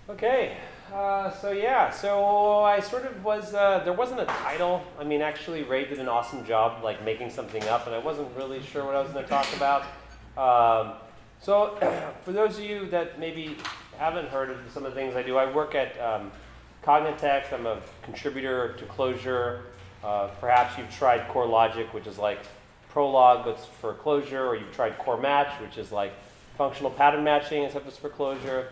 Okay, so I sort of was, there wasn't a title. I mean, actually, Ray did an awesome job, like, making something up, and I wasn't really sure what I was going to talk about. So for those of you that maybe haven't heard of some of the things I do, I work at Cognitext. I'm a contributor to Clojure. Perhaps you've tried Core Logic, which is like Prolog, but it's for Clojure, or you've tried Core Match, which is like functional pattern matching, except it's for Clojure.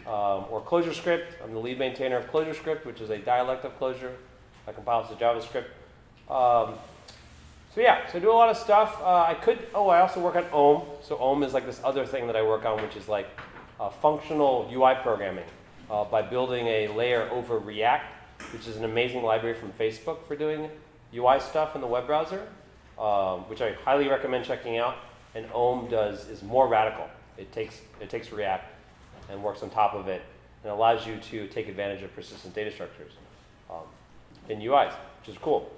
Or ClojureScript. I'm the lead maintainer of ClojureScript, which is a dialect of Clojure that compiles to JavaScript. So I do a lot of stuff. I also work on Ohm. So Ohm is like this other thing that I work on, which is like functional UI programming by building a layer over React, which is an amazing library from Facebook for doing UI stuff in the web browser, which I highly recommend checking out. And Ohm is more radical. It takes React and works on top of it, and allows you to take advantage of persistent data structures in UIs, which is cool.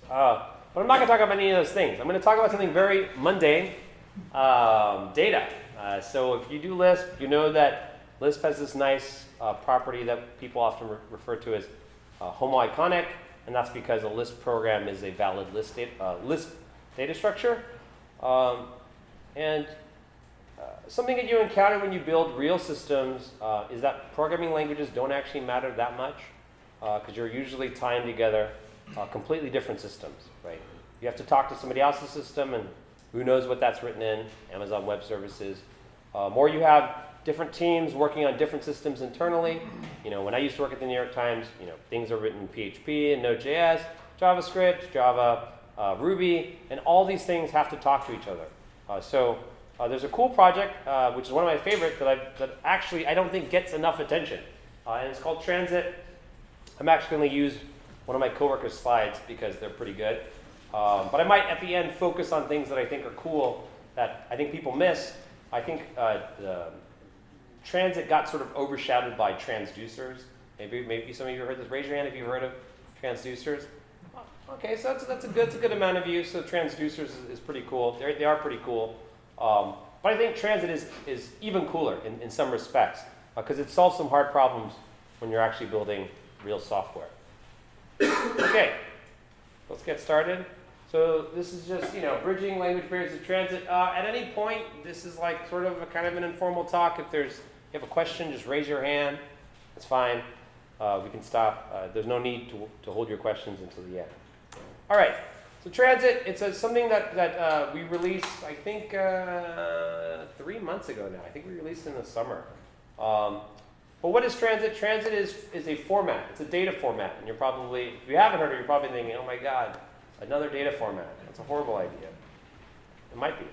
But I'm not going to talk about any of those things. I'm going to talk about something very mundane, data. So if you do Lisp, you know that Lisp has this nice property that people often refer to as homoiconic, and that's because a Lisp program is a valid Lisp data structure. Something that you encounter when you build real systems is that programming languages don't actually matter that much because you're usually tying together completely different systems, right? You have to talk to somebody else's system, and who knows what that's written in, Amazon Web Services. Or you have different teams working on different systems internally. You know, when I used to work at the New York Times, things are written in PHP and Node.js, JavaScript, Java, Ruby, and all these things have to talk to each other. There's a cool project, which is one of my favorite, that actually I don't think gets enough attention. And it's called Transit. I'm actually going to use one of my coworkers' slides because they're pretty good. But I might, at the end, focus on things that I think are cool that I think people miss. I think Transit got sort of overshadowed by transducers. Maybe some of you heard this. Raise your hand if you've heard of transducers. Okay, so that's a good amount of you. So transducers is pretty cool. They are pretty cool. But I think Transit is even cooler in some respects because it solves some hard problems when you're actually building real software. Okay, let's get started. So this is just bridging language barriers to Transit. At any point, this is like sort of a kind of an informal talk. If you have a question, just raise your hand. It's fine. We can stop. There's no need to hold your questions until the end. All right. So Transit, it's something that we released, I think, 3 months ago now. I think we released it in the summer. But what is Transit? Transit is a format. It's a data format. And if you haven't heard it, you're probably thinking, oh my God, another data format. That's a horrible idea. It might be.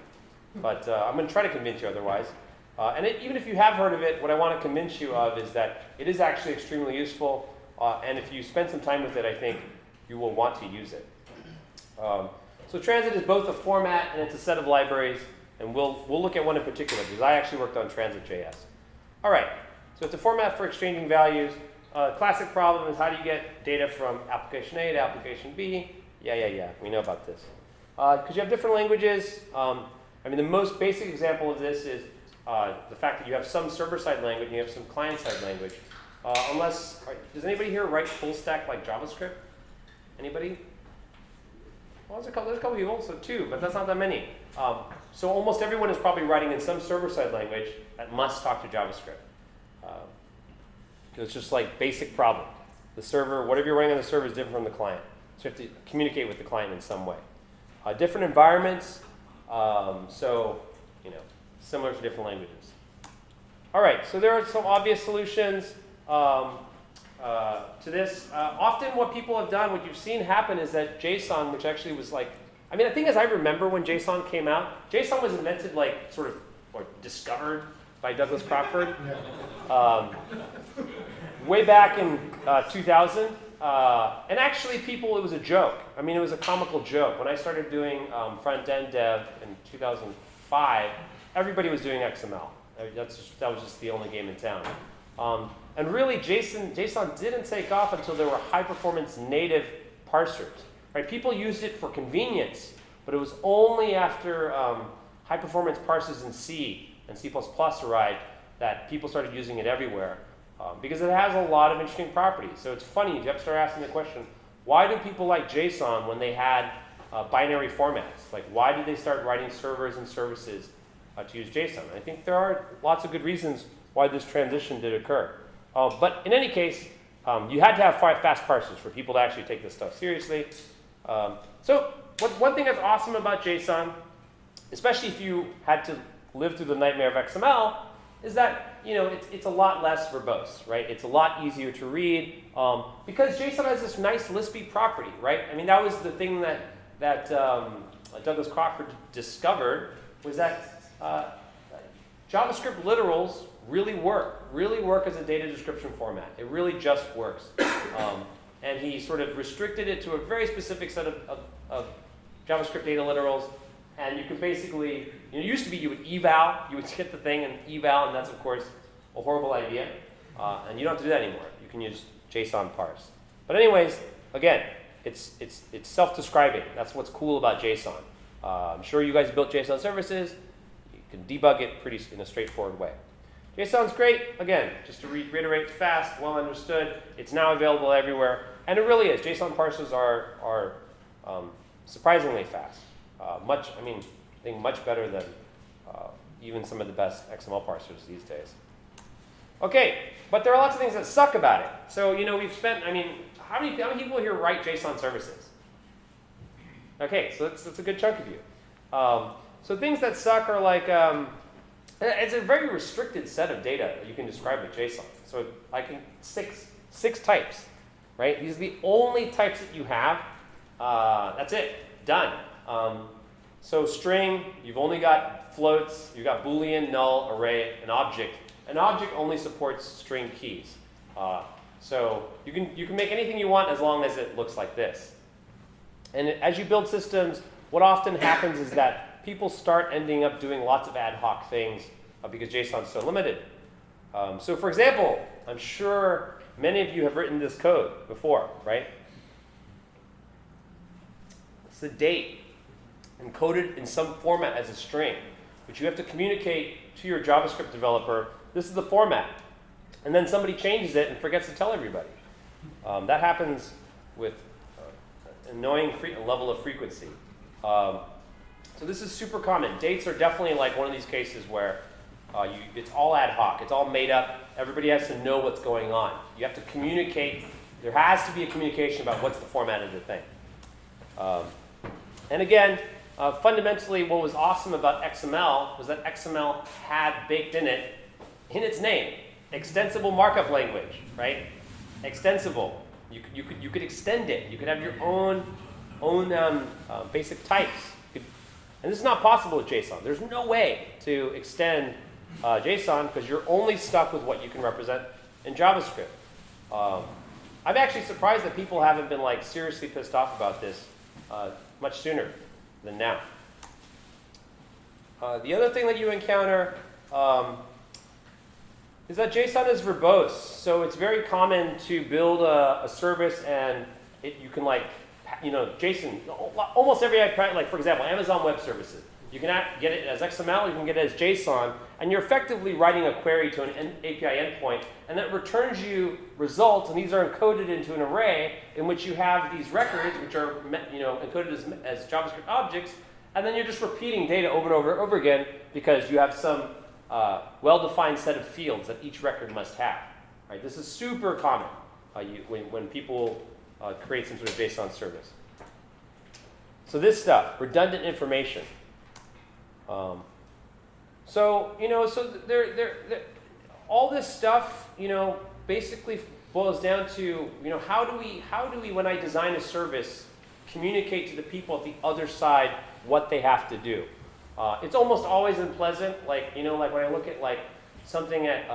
But I'm going to try to convince you otherwise. Even if you have heard of it, what I want to convince you of is that it is actually extremely useful. And if you spend some time with it, I think you will want to use it. So Transit is both a format and it's a set of libraries, and we'll look at one in particular because I actually worked on Transit.js. All right, so it's a format for exchanging values. Classic problem is how do you get data from application A to application B? Yeah, we know about this. Because you have different languages. The most basic example of this is the fact that you have some server-side language and you have some client-side language. Does anybody here write full stack like JavaScript? Anybody? Well, there's a couple people, so 2, but that's not that many. So almost everyone is probably writing in some server-side language that must talk to JavaScript. It's just like basic problem. The server, whatever you're running on the server is different from the client. So you have to communicate with the client in some way. Different environments, similar to different languages. All right, so there are some obvious solutions to this. Often what people have done, what you've seen happen is that JSON, which actually was like, I think as I remember when JSON came out, JSON was invented or discovered by Douglas Crockford way back in 2000. And actually it was a joke. It was a comical joke. When I started doing front-end dev in 2005, everybody was doing XML. That was just the only game in town. And really, JSON didn't take off until there were high-performance native parsers. Right? People used it for convenience, but it was only after high-performance parsers in C and C++ arrived that people started using it everywhere. because it has a lot of interesting properties. So it's funny, you have to start asking the question, why do people like JSON when they had binary formats? Like, why did they start writing servers and services to use JSON? I think there are lots of good reasons why this transition did occur. But in any case, you had to have fast parsers for people to actually take this stuff seriously. So one thing that's awesome about JSON, especially if you had to live through the nightmare of XML, is that it's a lot less verbose, right? It's a lot easier to read because JSON has this nice Lispy property, right? I mean, that was the thing that Douglas Crockford discovered, was that JavaScript literals really work as a data description format. It really just works. And he sort of restricted it to a very specific set of JavaScript data literals. And you could basically, it used to be you would eval, you would get the thing and eval, and that's of course a horrible idea. And you don't have to do that anymore. You can use JSON parse. But anyways, again, it's self-describing. That's what's cool about JSON. I'm sure you guys built JSON services. You can debug it in a straightforward way. JSON's great. Again, just to reiterate, fast, well understood. It's now available everywhere. And it really is. JSON parsers are surprisingly fast. I think much better than even some of the best XML parsers these days. Okay, but there are lots of things that suck about it. So, we've spent, how many people here write JSON services? Okay, so that's a good chunk of you. So things that suck are like, it's a very restricted set of data that you can describe with JSON. So six types, right? These are the only types that you have. That's it, done. So string, you've only got floats, you've got Boolean, null, array, an object. An object only supports string keys. So you can make anything you want as long as it looks like this. And as you build systems, what often happens is that people start ending up doing lots of ad hoc things because JSON's so limited. So for example, I'm sure many of you have written this code before, right? It's the date encoded in some format as a string, which you have to communicate to your JavaScript developer. This is the format. And then somebody changes it and forgets to tell everybody. That happens with annoying level of frequency. So this is super common. Dates are definitely like one of these cases where it's all ad hoc. It's all made up. Everybody has to know what's going on. You have to communicate. There has to be a communication about what's the format of the thing. And again, fundamentally, what was awesome about XML was that XML had baked in its name, extensible markup language, right? Extensible. You could extend it. You could have your own basic types. And this is not possible with JSON. There's no way to extend JSON because you're only stuck with what you can represent in JavaScript. I'm actually surprised that people haven't been seriously pissed off about this much sooner than now. The other thing that you encounter is that JSON is verbose. So it's very common to build a service and you can JSON, almost every API, for example, Amazon Web Services. You can get it as XML, you can get it as JSON, and you're effectively writing a query to an API endpoint, and that returns you results, and these are encoded into an array in which you have these records, which are encoded as JavaScript objects, and then you're just repeating data over and over and over again because you have some well-defined set of fields that each record must have. Right? This is super common when people create some sort of JSON service. So this stuff, redundant information. All this stuff, basically boils down to, how do we, when I design a service, communicate to the people at the other side what they have to do? It's almost always unpleasant. When I look at something at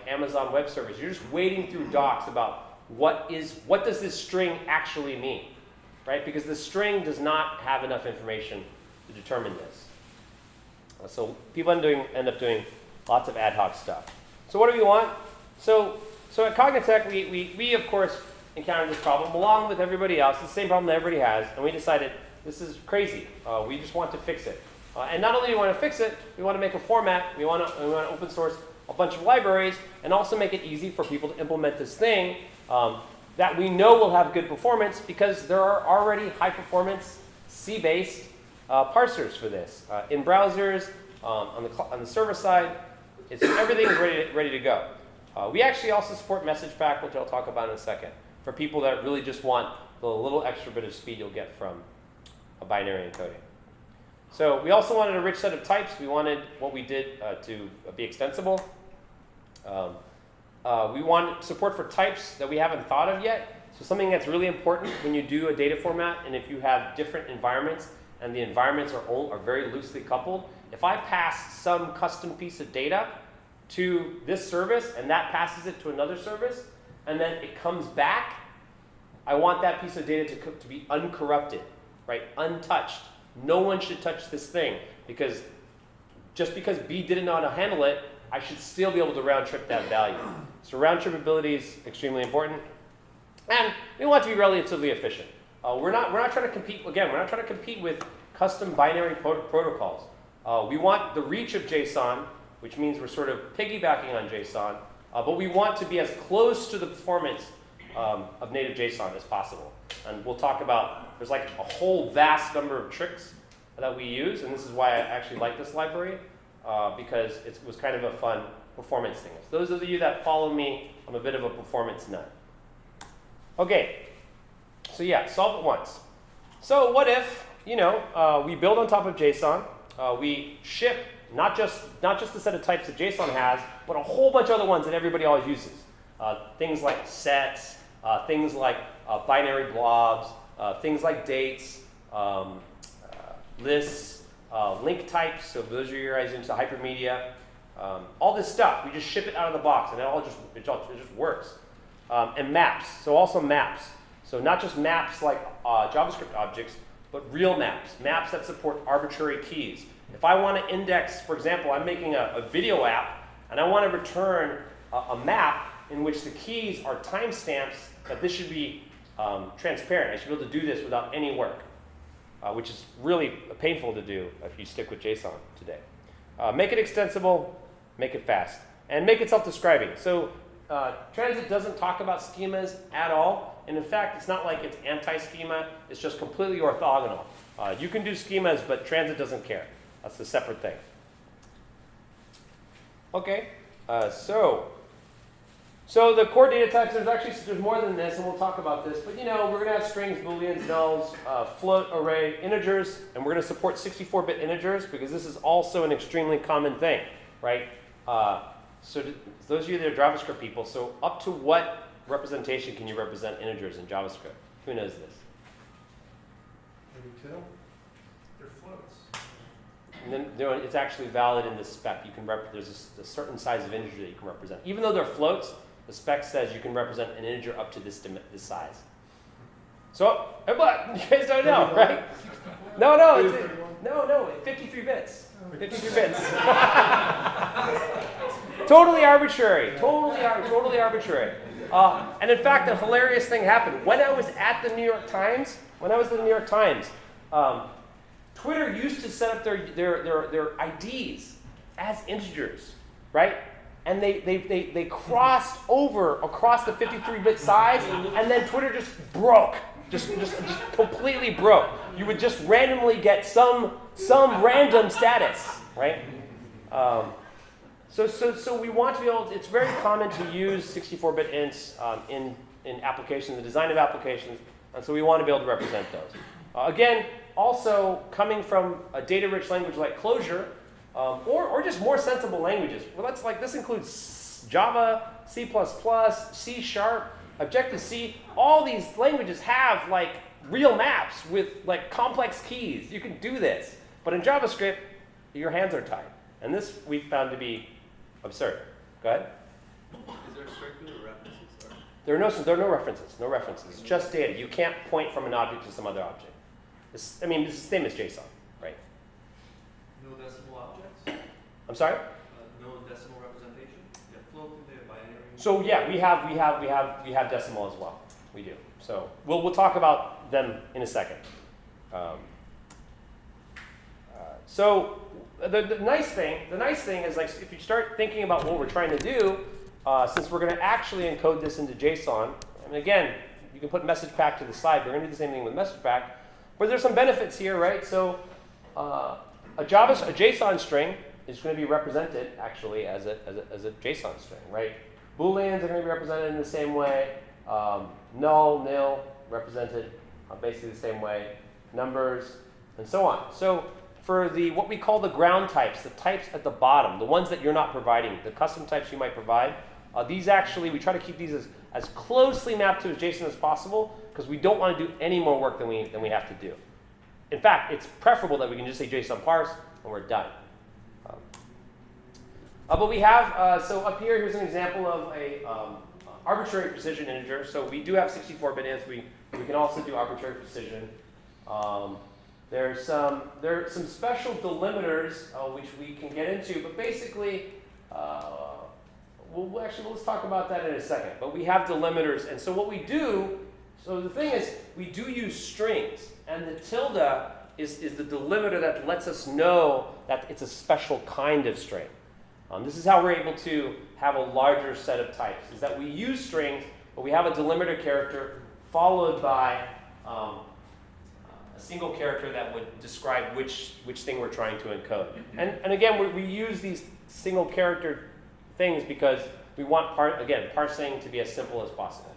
Amazon Web Service, you're just wading through docs about what does this string actually mean, right? Because the string does not have enough information to determine this. So people end up doing lots of ad hoc stuff. So what do we want? So at Cognitech, we of course encountered this problem along with everybody else. It's the same problem that everybody has, and we decided this is crazy. We just want to fix it. And not only do we want to fix it, we want to make a format. We want to open source a bunch of libraries and also make it easy for people to implement this thing that we know will have good performance because there are already high-performance C-based parsers for this. In browsers, on the server side, everything is ready to go. We actually also support message pack, which I'll talk about in a second, for people that really just want the little extra bit of speed you'll get from a binary encoding. So we also wanted a rich set of types. We wanted what we did to be extensible. We want support for types that we haven't thought of yet. So something that's really important when you do a data format and if you have different environments and the environments are very loosely coupled, if I pass some custom piece of data to this service and that passes it to another service and then it comes back, I want that piece of data to be uncorrupted, right? Untouched. No one should touch this thing because just because B didn't know how to handle it, I should still be able to round trip that value. So round tripability is extremely important. And we want to be relatively efficient. We're not trying to compete, again, we're not trying to compete with custom binary protocols. We want the reach of JSON, which means we're sort of piggybacking on JSON, but we want to be as close to the performance of native JSON as possible. And we'll talk about, there's like a whole vast number of tricks that we use, and this is why I actually like this library, because it was kind of a fun performance thing. So those of you that follow me, I'm a bit of a performance nut. Okay, so yeah, solve it once. So what if, we build on top of JSON, we ship not just the set of types that JSON has, but a whole bunch of other ones that everybody always uses. Things like sets, things like binary blobs, things like dates, lists, link types, so those are your guys into hypermedia, all this stuff. We just ship it out of the box and it just works. And maps, so also maps. So not just maps like JavaScript objects, but real maps, maps that support arbitrary keys. If I want to index, for example, I'm making a video app and I want to return a map in which the keys are timestamps, that this should be transparent. I should be able to do this without any work, which is really painful to do if you stick with JSON today. Make it extensible, make it fast, and make it self-describing. So Transit doesn't talk about schemas at all, and in fact, it's not like it's anti-schema, it's just completely orthogonal. You can do schemas, but Transit doesn't care. That's a separate thing. Okay, so the core data types, there's more than this, and we'll talk about this, but we're going to have strings, booleans, nulls, float, array, integers, and we're going to support 64-bit integers because this is also an extremely common thing, right? So those of you that are JavaScript people, so up to what representation can you represent integers in JavaScript? Who knows this? Maybe 2. They're floats. And then it's actually valid in the spec. You can there's a certain size of integer that you can represent. Even though they're floats, the spec says you can represent an integer up to this size. So, you guys don't know, right? No, 53 bits. 53 bits. Totally arbitrary. Totally arbitrary. And in fact, a hilarious thing happened. When I was at the New York Times, Twitter used to set up their IDs as integers, right? And they crossed over across the 53-bit size, and then Twitter just broke, just completely broke. You would just randomly get some random status, right? So we want to be able to, it's very common to use 64-bit ints in applications, the design of applications, and so we want to be able to represent those. Again, also coming from a data-rich language like Clojure, or just more sensible languages. Well, this includes Java, C++, C#, Objective-C. All these languages have real maps with complex keys. You can do this. But in JavaScript, your hands are tied. And this we found to be absurd. Go ahead. Is there circular references? Or? There are no references. No references. It's just data. You can't point from an object to some other object. It's the same as JSON, right? No decimal objects? I'm sorry? No decimal representation? You have float in there, binary? So yeah, we have decimal as well. We do. So we'll talk about them in a second. So the nice thing is, like, if you start thinking about what we're trying to do, since we're going to actually encode this into JSON, and again, you can put message pack to the side. We're going to do the same thing with message pack, but there's some benefits here, right? So a JSON string is going to be represented actually as a JSON string, right? Booleans are going to be represented in the same way. Null, nil, represented basically the same way. Numbers, and so on. So for what we call the ground types, the types at the bottom, the ones that you're not providing, the custom types you might provide, these actually, we try to keep these as closely mapped to as JSON as possible, because we don't want to do any more work than we have to do. In fact, it's preferable that we can just say JSON parse and we're done. But we have, so up here's an example of a arbitrary precision integer. So we do have 64-bit ints. We can also do arbitrary precision. There are some special delimiters which we can get into, but basically, let's talk about that in a second. But we have delimiters, and so what we do, so the thing is, we do use strings, and the tilde is the delimiter that lets us know that it's a special kind of string. This is how we're able to have a larger set of types, is that we use strings, but we have a delimiter character followed by a single character that would describe which thing we're trying to encode. And again, we use these single character things because we want, parsing to be as simple as possible.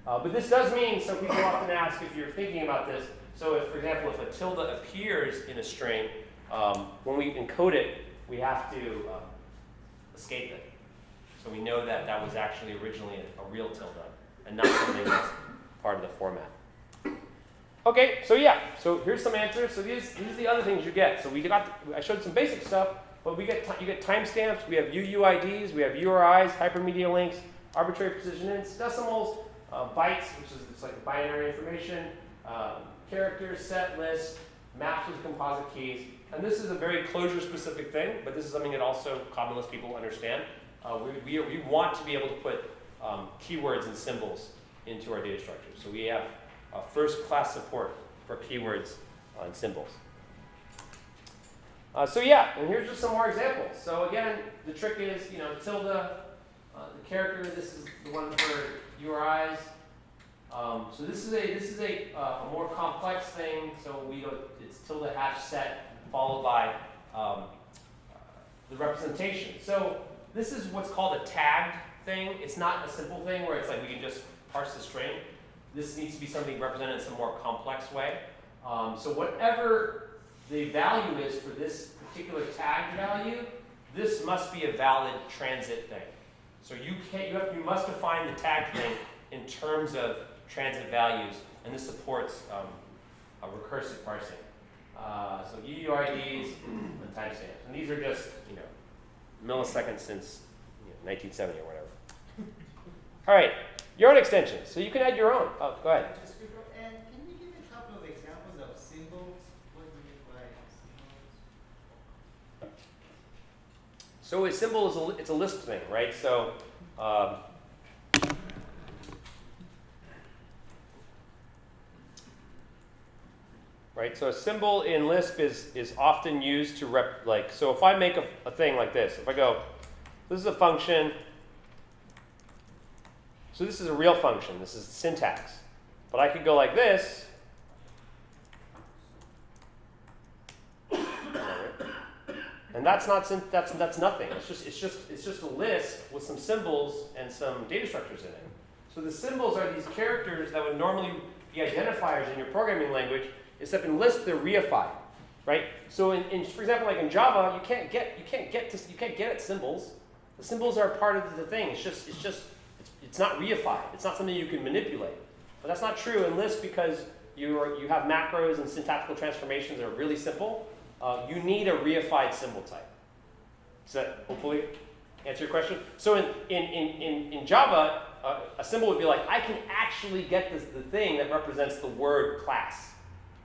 But this does mean, so people often ask if you're thinking about this, so if, for example, if a tilde appears in a string, when we encode it, we have to escape it. So we know that that was actually originally a real tilde and not something that's part of the format. Okay, so yeah, so here's some answers. So these are the other things you get. So I showed some basic stuff, but you get timestamps, we have UUIDs, we have URIs, hypermedia links, arbitrary precision ints, decimals, bytes, which is just like binary information, characters, set lists, maps with composite keys. And this is a very Clojure-specific thing, but this is something that also common Lisp people understand. We want to be able to put keywords and symbols into our data structure. So we have first-class support for keywords and symbols. So yeah, and here's just some more examples. So again, the trick is, tilde, the character. This is the one for URIs. So this is a more complex thing. So it's tilde hash set followed by the representation. So this is what's called a tagged thing. It's not a simple thing where it's like we can just parse the string. This needs to be something represented in some more complex way. So whatever the value is for this particular tagged value, this must be a valid transit thing. So you must define the tagged thing in terms of transit values, and this supports a recursive parsing. So UUIDs and timestamps, and these are just milliseconds since 1970 or whatever. All right, your own extensions. So you can add your own. Oh, go ahead. And can you give me a couple of examples of symbols? What do you mean by symbols? So a symbol is a Lisp thing, right? So so a symbol in Lisp is often used to so if I make a thing like this, if I go, this is a function, so this is a real function, this is syntax. But I could go like this, and that's nothing. It's just a list with some symbols and some data structures in it. So the symbols are these characters that would normally be identifiers in your programming language, except in Lisp they're reified, right? So for example, like in Java, you can't get at symbols. The symbols are part of the thing. It's not reified. It's not something you can manipulate. But that's not true in Lisp because you have macros and syntactical transformations that are really simple. You need a reified symbol type. Does that hopefully answer your question? So in Java, a symbol would be like, I can actually get the thing that represents the word class.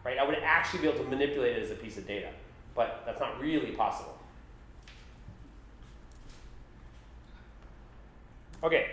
Right? I would actually be able to manipulate it as a piece of data, but that's not really possible. Okay.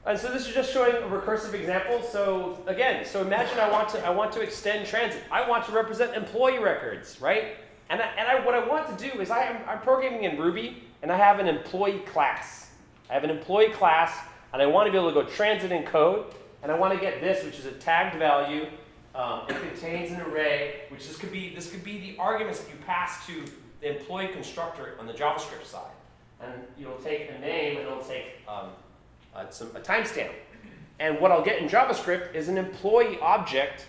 And so this is just showing a recursive example. So again, so imagine I want to extend transit. I want to represent employee records, right? What I want to do is I'm programming in Ruby, and I have an employee class. I have an employee class, and I want to be able to go transit in code, and I want to get this, which is a tagged value. It contains an array, which this could be the arguments that you pass to the employee constructor on the JavaScript side. And you'll take a name, and it'll take a timestamp. And what I'll get in JavaScript is an employee object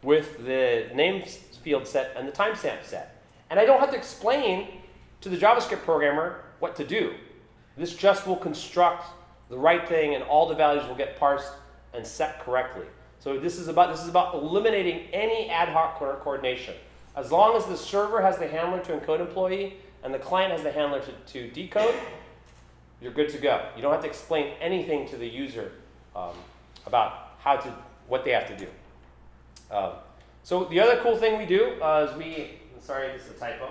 with the name field set and the timestamp set. And I don't have to explain to the JavaScript programmer what to do. This just will construct the right thing, and all the values will get parsed and set correctly. So this is about eliminating any ad hoc coordination. As long as the server has the handler to encode employee and the client has the handler to decode, you're good to go. You don't have to explain anything to the user about what they have to do. So the other cool thing we do is sorry, this is a typo,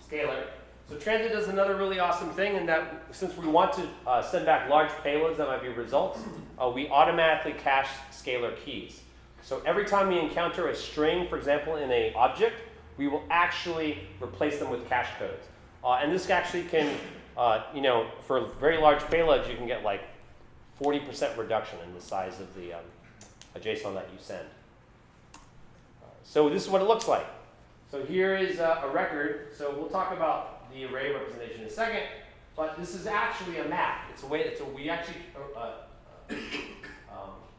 scalar. So Transit does another really awesome thing in that since we want to send back large payloads that might be results, we automatically cache scalar keys. So every time we encounter a string, for example, in an object, we will actually replace them with cache codes. And this actually can, for very large payloads, you can get like 40% reduction in the size of the JSON that you send. So this is what it looks like. So here is a record. So we'll talk about the array representation in a second, but this is actually a map. We actually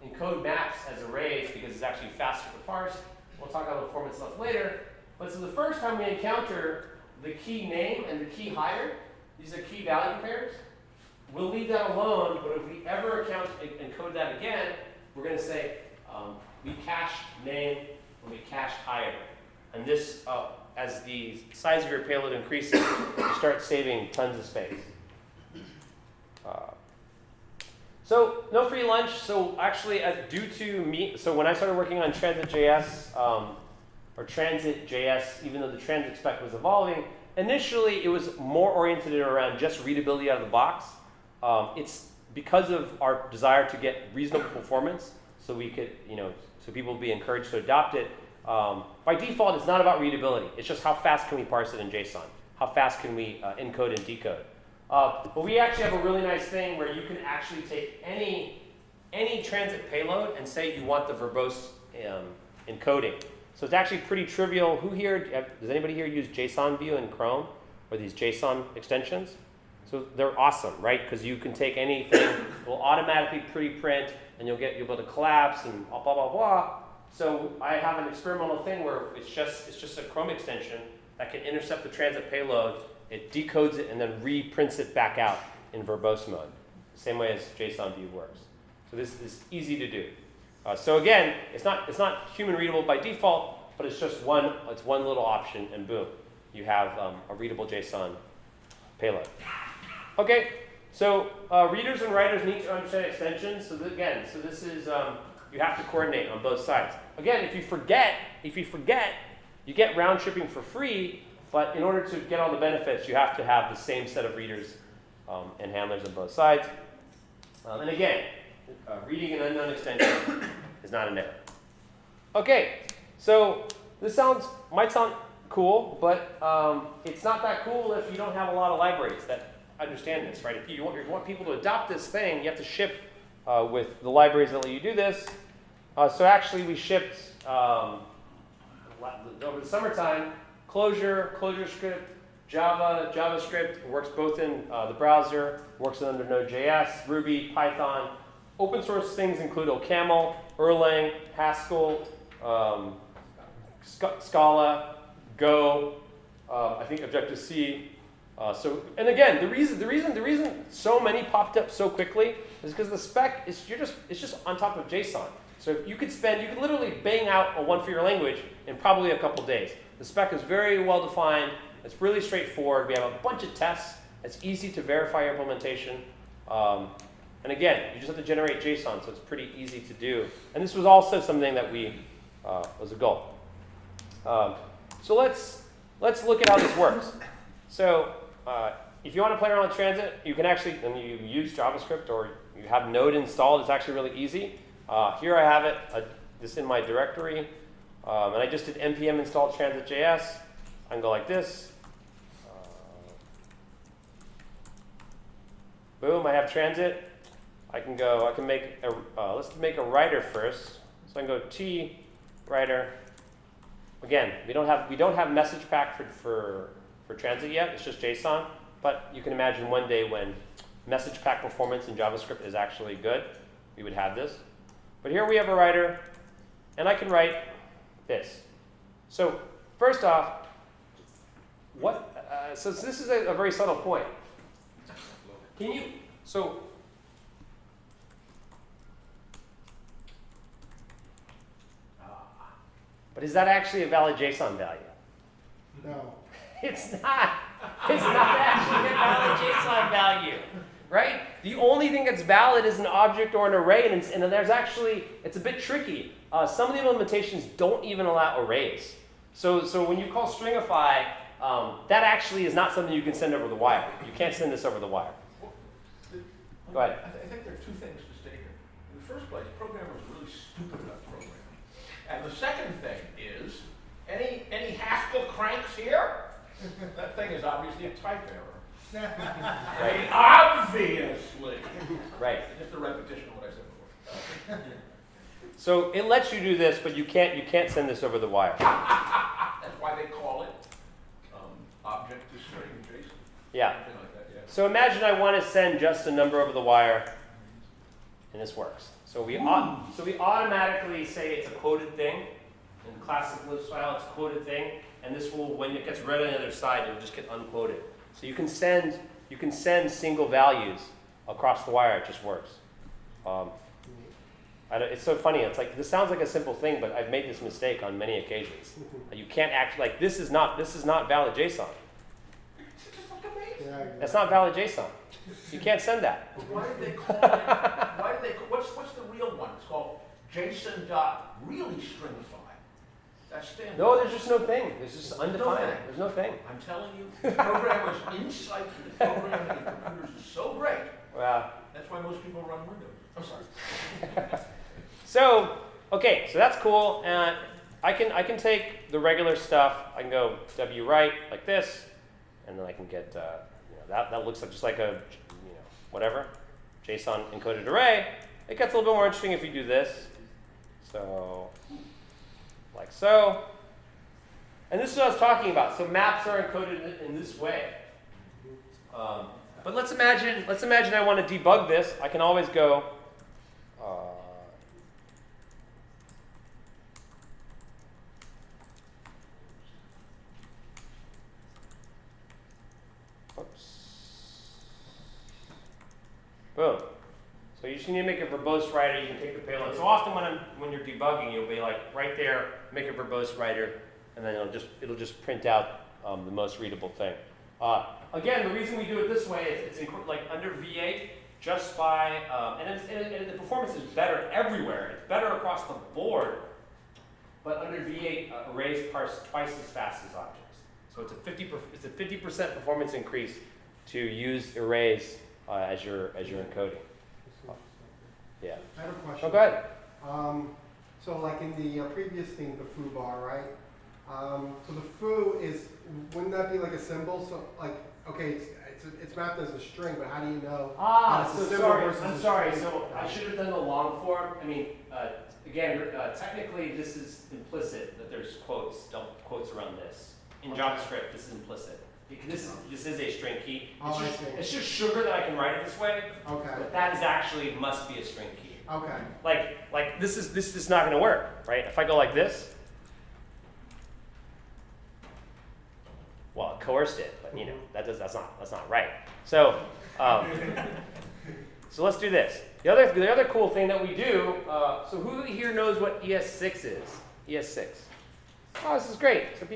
encode maps as arrays because it's actually faster to parse. We'll talk about performance stuff later. But so the first time we encounter the key name and the key higher, these are key value pairs. We'll leave that alone, but if we ever encode that again, we're going to say we cached name and we cached higher. And this, as the size of your payload increases, you start saving tons of space. So no free lunch. So actually, so when I started working on Transit.js or Transit.js, even though the Transit spec was evolving, initially it was more oriented around just readability out of the box. It's because of our desire to get reasonable performance, so we could, so people would be encouraged to adopt it. By default, it's not about readability. It's just how fast can we parse it in JSON? How fast can we encode and decode? But we actually have a really nice thing where you can actually take any transit payload and say you want the verbose encoding. So it's actually pretty trivial. Does anybody here use JSON view in Chrome or these JSON extensions? So they're awesome, right? Because you can take anything, it will automatically pre-print, and you'll be able to collapse and blah, blah, blah, blah. So I have an experimental thing where it's just a Chrome extension that can intercept the transit payload, it decodes it, and then reprints it back out in verbose mode. Same way as JSON view works. So this is easy to do. So again, it's not human readable by default, but it's just one little option, and boom, you have a readable JSON payload. Okay, so readers and writers need to understand extensions. So this is you have to coordinate on both sides. Again, if you forget, you get round tripping for free, but in order to get all the benefits, you have to have the same set of readers and handlers on both sides. And again, reading an unknown extension is not an error. Okay, so this might sound cool, but it's not that cool if you don't have a lot of libraries that understand this, right? If you want people to adopt this thing, you have to ship with the libraries that let you do this. So actually we shipped, over the summertime, Clojure, ClojureScript, Java, JavaScript. It works both in the browser, works under Node.js, Ruby, Python. Open source things include OCaml, Erlang, Haskell, Scala, Go, I think Objective-C. And again, the reason so many popped up so quickly is because the spec is it's just on top of JSON. So you could literally bang out a one for your language in probably a couple days. The spec is very well defined. It's really straightforward. We have a bunch of tests. It's easy to verify your implementation. And again, you just have to generate JSON, so it's pretty easy to do. And this was also something that was a goal. So let's look at how this works. So if you want to play around with Transit, you can actually, when you use JavaScript or you have Node installed, it's actually really easy. Here I have this in my directory, and I just did npm install transit.js. I can go like this. Boom, I have transit. I can make a, let's make a writer first. So I can go T writer. Again, we don't have message pack for transit yet. It's just JSON. But you can imagine one day when message pack performance in JavaScript is actually good, we would have this. But here we have a writer, and I can write this. So first off, so this is a very subtle point. Can you, but is that actually a valid JSON value? No. It's not. It's not actually a valid JSON value, right? The only thing that's valid is an object or an array, and there's actually, it's a bit tricky. Some of the implementations don't even allow arrays. So when you call stringify, that actually is not something you can send over the wire. You can't send this over the wire. Go ahead. I think there are two things to state here. In the first place, programmers are really stupid about programming. And the second thing is, any Haskell cranks here? That thing is obviously a type error. Right. Obviously. Right. Just a repetition of what I said before. So it lets you do this, but you can't send this over the wire. That's why they call it object to string JSON. Yeah. Something like that, yeah. So imagine I want to send just a number over the wire, and this works. So we automatically say it's a quoted thing. In classic Lisp style, it's a quoted thing, and this will, when it gets read on the other side, it will just get unquoted. So you can send single values across the wire. It just works. It's so funny. It's like this sounds like a simple thing, but I've made this mistake on many occasions. You can't act like this is not valid JSON. That's not valid JSON. You can't send that. But why did they call it? What's the real one? It's called JSON.reallyStringify. That's standard. No, there's just no thing. There's just undefined. There's no thing. I'm telling you, programmers' insight into programming and computers is so great. Well, That's why most people run Windows. I'm sorry. so that's cool. And I can take the regular stuff. I can go write like this, and then I can get that looks like just like a whatever JSON encoded array. It gets a little bit more interesting if you do this. So like so. And this is what I was talking about. So maps are encoded in this way. But let's imagine I want to debug this. I can always go. Boom. So you just need to make a verbose writer. You can take the payload. So often when you're debugging, you'll be like right there, make a verbose writer, and then it'll just print out the most readable thing. Again, the reason we do it this way is it's like under V8, just by and the performance is better everywhere. It's better across the board. But under V8, arrays parse twice as fast as objects. So it's a 50% performance increase to use arrays as you're encoding. Yeah. I have a question. Oh, go ahead. So like in the previous thing, the foo bar, right? So the foo wouldn't that be like a symbol? So like, okay, it's mapped as a string, but how do you know? So it's a symbol sorry. versus I'm a sorry. string? So I should have done the long form. I mean, again, technically this is implicit that there's double quotes around this. In JavaScript, this is implicit. This is a string key. It's just sugar that I can write it this way. Okay. But that is actually must be a string key. Okay. Like this is not going to work, right? If I go like this, well, it coerced it, but that's not right. So so let's do this. The other cool thing that we do. So who here knows what ES6 is? ES6. Oh, this is great. So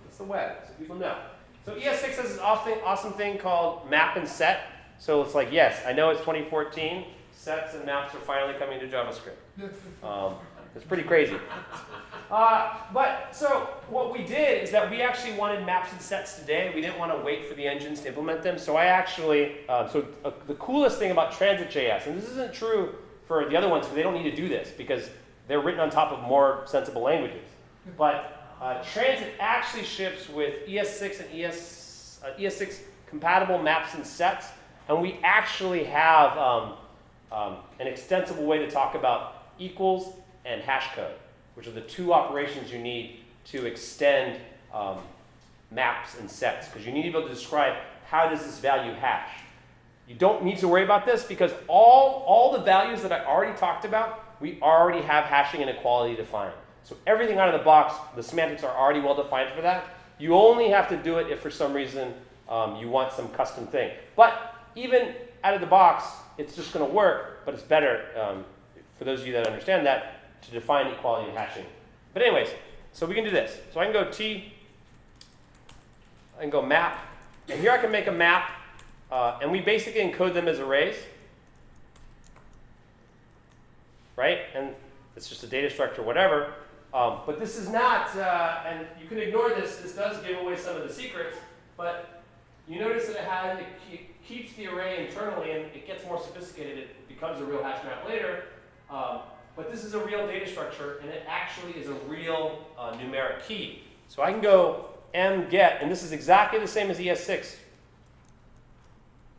it's the web. So people know. So ES6 has this awesome thing called map and set. So it's like, yes, I know it's 2014. Sets and maps are finally coming to JavaScript. It's pretty crazy. But so what we did is that we actually wanted maps and sets today. We didn't want to wait for the engines to implement them. So I actually, the coolest thing about Transit.js, and this isn't true for the other ones because they don't need to do this because they're written on top of more sensible languages. But Transit actually ships with ES6 and ES6 compatible maps and sets, and we actually have an extensible way to talk about equals and hash code, which are the two operations you need to extend maps and sets, because you need to be able to describe how does this value hash. You don't need to worry about this because all the values that I already talked about, we already have hashing inequality defined. So everything out of the box, the semantics are already well defined for that. You only have to do it if for some reason you want some custom thing. But even out of the box, it's just going to work, but it's better, for those of you that understand that, to define equality and hashing. But anyways, so we can do this. So I can go T, I can go map, and here I can make a map, and we basically encode them as arrays, right? And it's just a data structure, whatever. But this is not, and you can ignore this, this does give away some of the secrets, but you notice that it keeps the array internally, and it gets more sophisticated, it becomes a real hash map later. But this is a real data structure, and it actually is a real numeric key. So I can go mget, and this is exactly the same as ES6,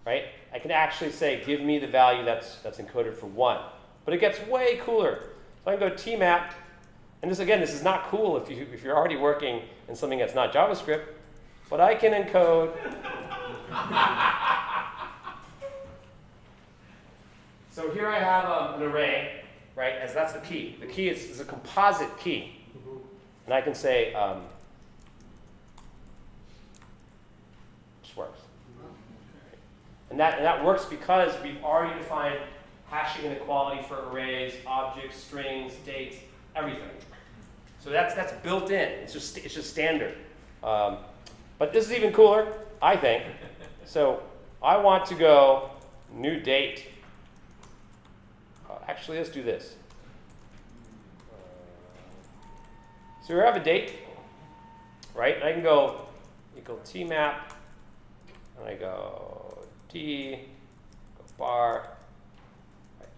right? I can actually say, give me the value that's encoded for 1. But it gets way cooler. So I can go tmap, and this is not cool if you're already working in something that's not JavaScript, but I can encode. So here I have an array, right? As that's the key. The key is a composite key, and I can say. Just works, and that works because we've already defined hashing inequality for arrays, objects, strings, dates, everything. So that's built in. It's just standard. But this is even cooler, I think. So I want to go new date. Actually, let's do this. So we have a date, right? And I can go equal tmap, and I go d, go bar, right?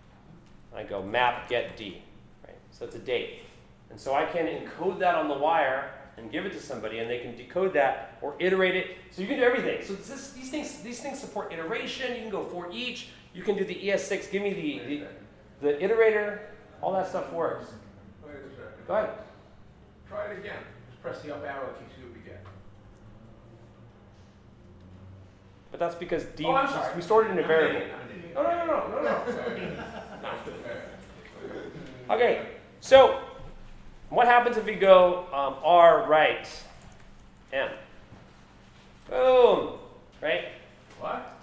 And I go map get d, right? So it's a date. And so I can encode that on the wire and give it to somebody, and they can decode that or iterate it. So you can do everything. So these things support iteration. You can go for each. You can do the ES6. Give me the iterator. All that stuff works. Wait a second. Go ahead. Try it again. Just press the up arrow key, see what we get. But that's because D. Oh, I'm sorry. We stored it in a variable. No. Okay. So what happens if we go R right M? Boom. Right. What?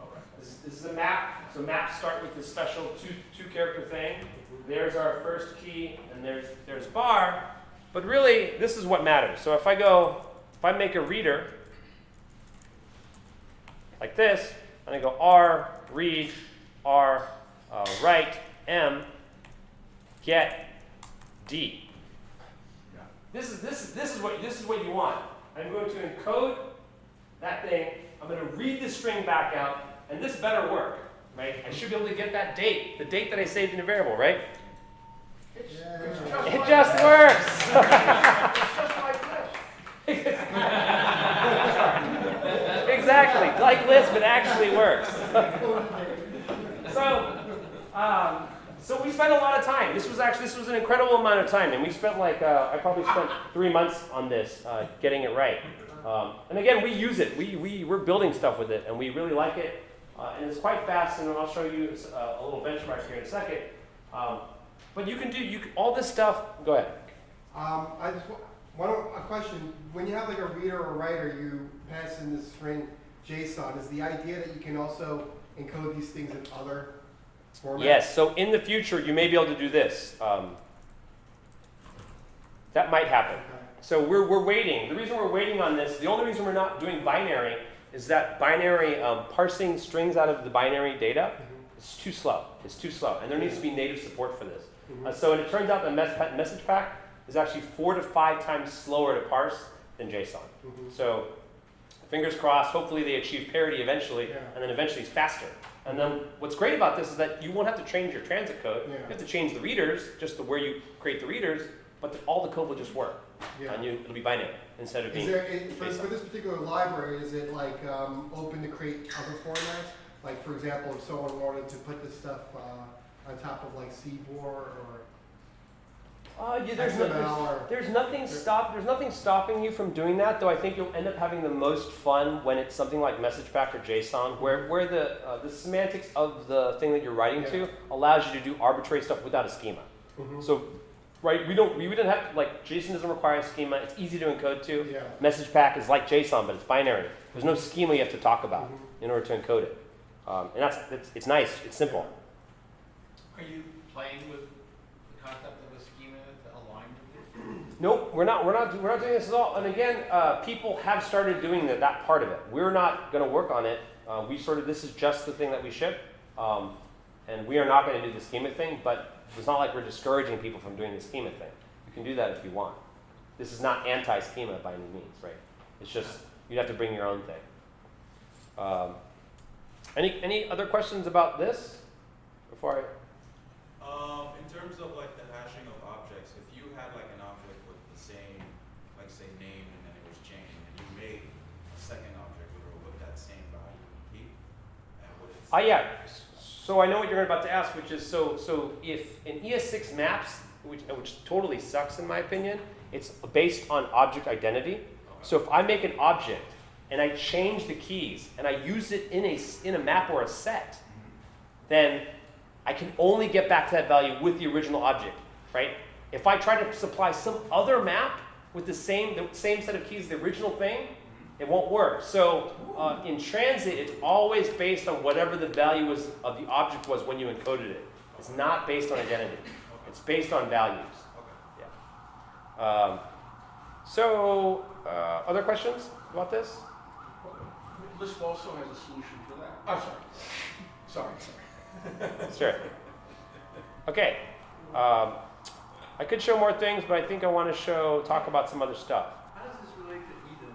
All right. This is a map. So maps start with this special two character thing. There's our first key, and there's bar. But really, this is what matters. So if I make a reader like this, and I go R read R write M get D. Yeah. This is what you want. I'm going to encode that thing. I'm going to read the string back out, and this better work, right? I should be able to get that date, the date that I saved in a variable, right? It's It just works. It's just like this. Exactly, like Lisp, it actually works. So we spent a lot of time. This was an incredible amount of time, and we spent I probably spent 3 months on this, getting it right. And again, we use it. We're building stuff with it, and we really like it. And it's quite fast, and I'll show you a little benchmark here in a second. But you can do all this stuff. Go ahead. I just want a question. When you have like a reader or writer, you pass in this string JSON. Is the idea that you can also encode these things in other formats? Yes. So in the future, you may be able to do this. That might happen. Okay. So we're waiting. The reason we're waiting on this, the only reason we're not doing binary, is that binary parsing strings out of the binary data is too slow. It's too slow, and there needs to be native support for this. So it turns out the message pack is actually 4 to 5 times slower to parse than JSON. So fingers crossed, hopefully they achieve parity eventually, and then eventually it's faster. And then what's great about this is that you won't have to change your transit code. Yeah. You have to change the readers, just where you create the readers, but all the code will just work. Yeah. And it'll be binary instead of being. For this particular library, is it like open to create other formats? Like, for example, if someone wanted to put this stuff on top of like Seaboard or There's nothing stopping you from doing that, though I think you'll end up having the most fun when it's something like message pack or JSON, where the semantics of the thing that you're writing to allows you to do arbitrary stuff without a schema. Mhm. So, right, we wouldn't have, like, JSON doesn't require a schema. It's easy to encode to. Yeah. Message pack is like JSON, but it's binary. There's no schema you have to talk about in order to encode it. And it's nice. It's simple. Are you playing with the concept of a schema to align with it? Nope, we're not doing this at all. And again, people have started doing that part of it. We're not going to work on it. This is just the thing that we ship, and we are not going to do the schema thing. But it's not like we're discouraging people from doing the schema thing. You can do that if you want. This is not anti-schema by any means, right? It's just you'd have to bring your own thing. Any other questions about this before I? In terms of like the hashing of objects, if you had like an object with the same, like say name and then it was changed, and you made a second object with that same value, keep, and would it? Yeah. So I know what you're about to ask, which is so if in ES6 maps, which totally sucks in my opinion, it's based on object identity. Okay. So if I make an object and I change the keys and I use it in a map or a set, then I can only get back to that value with the original object, right? If I try to supply some other map with the same set of keys as the original thing, it won't work. So in transit, it's always based on whatever the value of the object was when you encoded it. It's not based on identity. It's based on values. Yeah. Other questions about this? Lisp also has a solution for that. Oh, sorry. Sure. Okay. I could show more things, but I think I want to talk about some other stuff. How does this relate to Eden?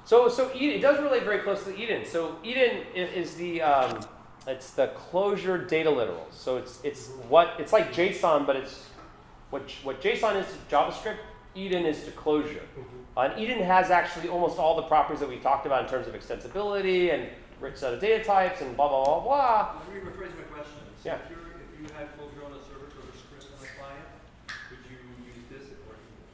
So Eden, it does relate very closely to Eden. So Eden is it's the Clojure data literals. So it's like JSON, but it's what JSON is to JavaScript, Eden is to Clojure. And Eden has actually almost all the properties that we talked about in terms of extensibility and rich set of data types and blah, blah, blah, blah. Let me rephrase my question. So Yeah. if you had Clojure on a server, ClojureScript on a client, would you use this or Eden?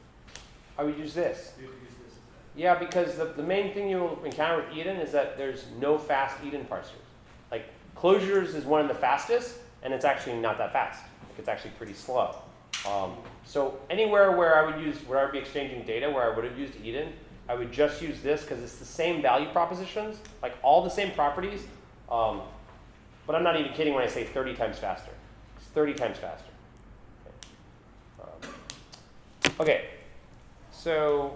I would use this. You would use this instead. Yeah, because the main thing you'll encounter with Eden is that there's no fast Eden parsers. Like, Clojure's is one of the fastest, and it's actually not that fast. Like, it's actually pretty slow. So anywhere where I would be exchanging data, where I would have used Eden, I would just use this because it's the same value propositions, like all the same properties. But I'm not even kidding when I say 30 times faster. It's 30 times faster. Okay. So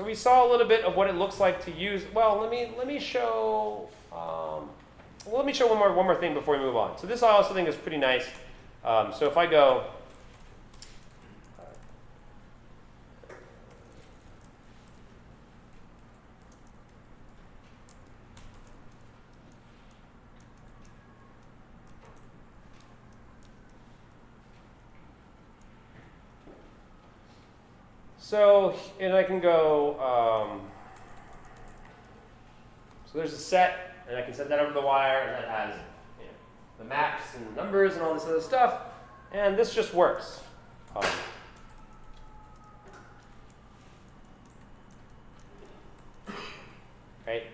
we saw a little bit of what it looks like to use. Well, let me show. Let me show one more thing before we move on. So this I also think is pretty nice. So if I go. And I can go, so there's a set, and I can set that over the wire, and that has the maps and numbers and all this other stuff, and this just works. Okay.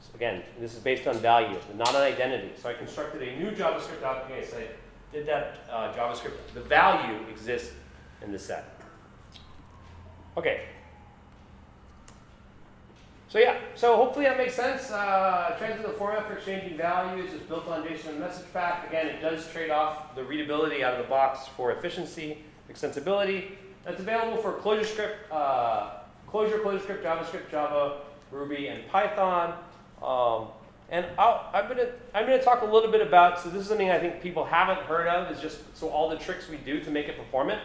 So again, this is based on value, not on identity. So I constructed a new JavaScript application. So I did that JavaScript. The value exists in the set. Okay. So yeah, so hopefully that makes sense. Transit the format for exchanging values is built on JSON and message pack. Again, it does trade off the readability out of the box for efficiency, extensibility. That's available for ClojureScript, Clojure, ClojureScript, JavaScript, Java, Ruby, and Python. And I'm gonna talk a little bit about. So this is something I think people haven't heard of. Is just so all the tricks we do to make it performant.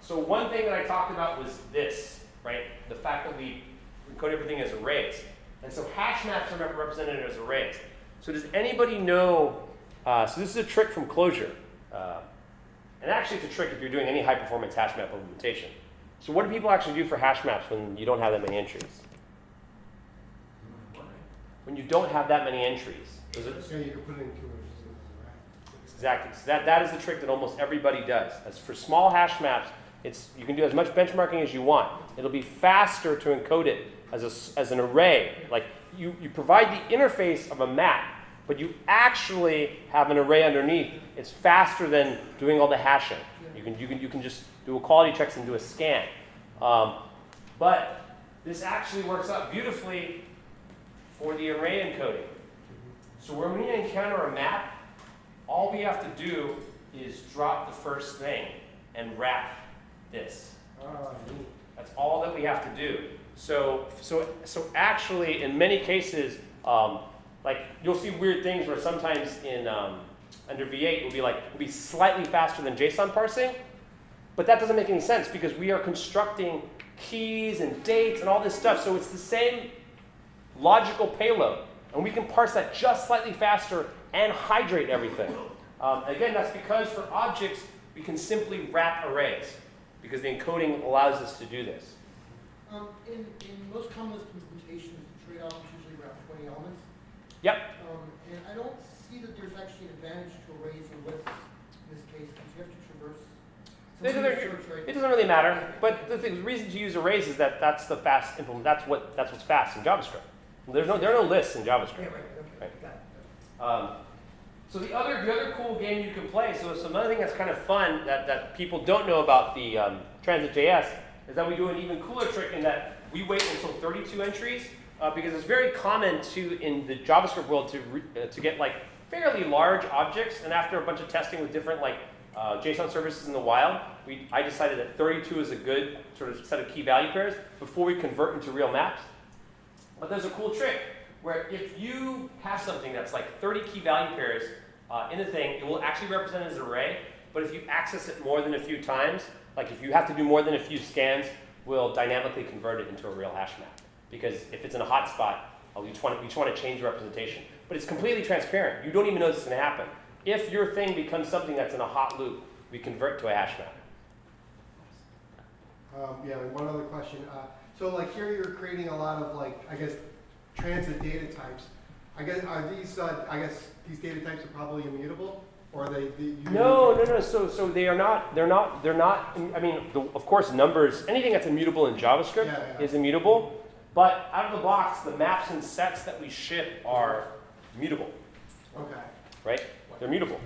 So one thing that I talked about was this, right? The fact that we encode everything as arrays. And so hash maps are represented as arrays. So does anybody know, so this is a trick from Clojure. And actually, it's a trick if you're doing any high-performance hash map implementation. So what do people actually do for hash maps when you don't have that many entries? When you don't have that many entries. Yeah, you can put it in queues, right? Exactly. So that is the trick that almost everybody does. As for small hash maps, you can do as much benchmarking as you want. It'll be faster to encode it as an array. Like you provide the interface of a map, but you actually have an array underneath. It's faster than doing all the hashing. You can just do a quality checks and do a scan. But this actually works out beautifully for the array encoding. So when we encounter a map, all we have to do is drop the first thing and wrap this. That's all that we have to do. So actually, in many cases, like you'll see weird things where sometimes in under V8 it'll be slightly faster than JSON parsing, but that doesn't make any sense because we are constructing keys and dates and all this stuff. So it's the same logical payload, and we can parse that just slightly faster and hydrate everything. Again, that's because for objects we can simply wrap arrays because the encoding allows us to do this. In most common Lisp implementations, the trade-off is usually around 20 elements. Yep. And I don't see that there's actually an advantage to arrays or lists in this case because you have to traverse. It doesn't really matter, but the reason to use arrays is that that's the fast implement. That's what's fast in JavaScript. There are no lists in JavaScript. Okay. Right. So the other cool game you can play. So another thing that's kind of fun that people don't know about the Transit.js is that we do an even cooler trick in that we wait until 32 entries because it's very common in the JavaScript world to get like fairly large objects, and after a bunch of testing with different like JSON services in the wild, I decided that 32 is a good sort of set of key value pairs before we convert into real maps. But there's a cool trick where if you have something that's like 30 key value pairs in a thing, it will actually represent as an array, but if you access it more than a few times, like if you have to do more than a few scans, we'll dynamically convert it into a real hash map. Because if it's in a hotspot, we just want to change the representation. But it's completely transparent. You don't even know this is going to happen. If your thing becomes something that's in a hot loop, we convert to a hash map. Yeah, one other question. So like here you're creating a lot of like, I guess, transit data types. I guess, are these, these data types are probably immutable? Or are they? No. So they are not. They're not. I mean, of course, numbers. Anything that's immutable in JavaScript is immutable. But out of the box, the maps and sets that we ship are mutable. Okay. Right? They're mutable.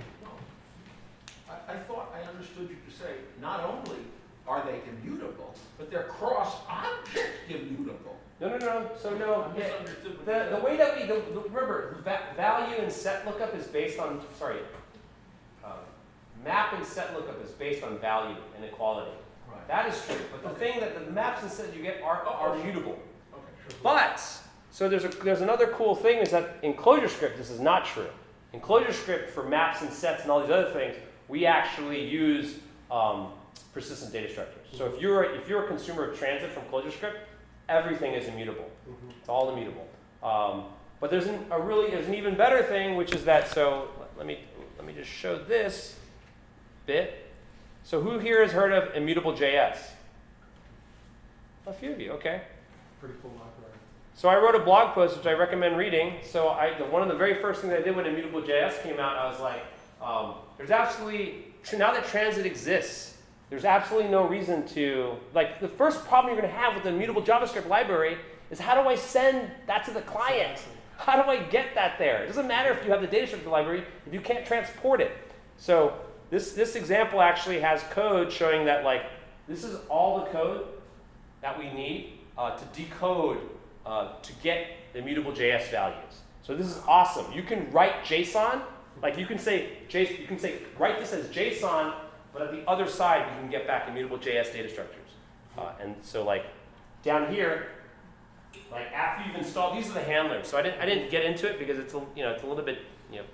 I thought I understood you to say not only are they immutable, but they're cross-object immutable. No. So no. I misunderstood what The you said. way that remember, value and set lookup is based on, map and set lookup is based on value and equality. Right. That is true, but the thing that the maps and sets you get are mutable. Okay, sure. But, so there's another cool thing is that in ClojureScript, this is not true. In ClojureScript, for maps and sets and all these other things, we actually use persistent data structures. So if you're a consumer of Transit from ClojureScript, everything is immutable. It's all immutable. But there's an even better thing, which is that, so let me just show this bit. So who here has heard of Immutable.js? A few of you, okay. Pretty cool library. So I wrote a blog post, which I recommend reading. So one of the very first things I did when Immutable.js came out, I was like, there's absolutely, now that Transit exists, there's absolutely no reason to, like the first problem you're going to have with the immutable JavaScript library is how do I send that to the client? How do I get that there? It doesn't matter if you have the data structure library if you can't transport it. So this example actually has code showing that like this is all the code that we need to decode to get the Immutable.js values. So this is awesome. You can write JSON, like you can say write this as JSON, but at the other side you can get back Immutable.js data structures. And so like down here, like after you've installed, these are the handlers. So I didn't get into it because it's a little bit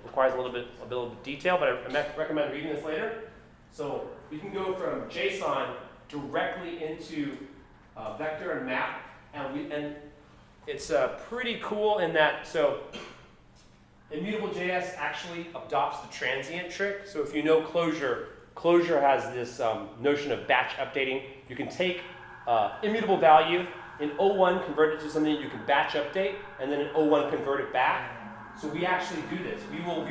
requires a little bit of detail, but I recommend reading this later. So we can go from JSON directly into vector and map, and it's pretty cool in that. So Immutable.js actually adopts the transient trick. So if you know Clojure, Clojure has this notion of batch updating. You can take immutable value in O1, convert it to something you can batch update, and then in O1 convert it back. So we actually do this. We will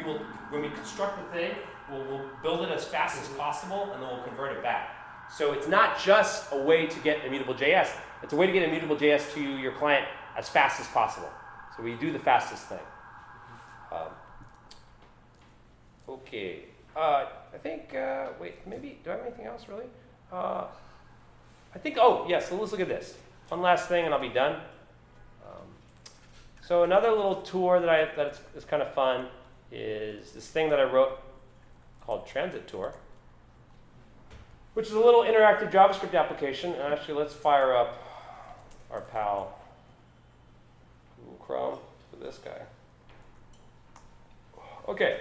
when we construct the thing, we'll build it as fast as possible, and then we'll convert it back. So it's not just a way to get Immutable.js, it's a way to get Immutable.js to your client as fast as possible. So we do the fastest thing. Okay. I think, wait, maybe, do I have anything else really? I think, oh, yes, so let's look at this. One last thing and I'll be done. So another little tour that is kind of fun is this thing that I wrote called Transit Tour, which is a little interactive JavaScript application. And actually, let's fire up our pal Google Chrome for this guy. Okay.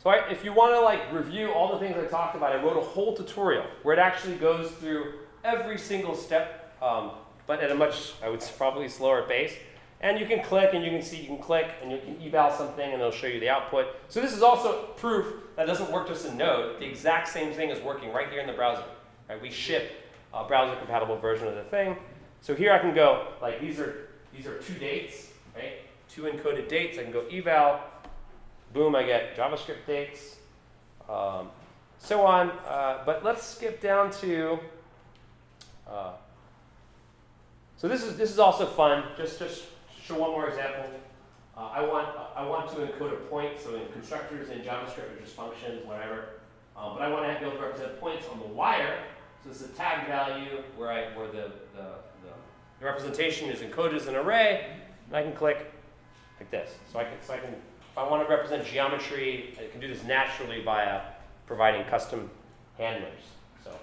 So if you want to like review all the things I talked about, I wrote a whole tutorial where it actually goes through every single step, but at a much, I would say, probably slower pace. And you can click, and you can see, you can click, and you can eval something, and it'll show you the output. So this is also proof that doesn't work just in Node. The exact same thing is working right here in the browser. Right? We ship a browser-compatible version of the thing. So here I can go, like these are 2 dates, right? 2 encoded dates. I can go eval. Boom, I get JavaScript dates, so on. But let's skip down to. So this is also fun. Just show one more example. I want to encode a point. So in constructors in JavaScript, or just functions, whatever. But I want to be able to represent points on the wire. So this is a tag value where the representation is encoded as an array, and I can click like this. So I can. If I want to represent geometry, I can do this naturally via providing custom handlers. So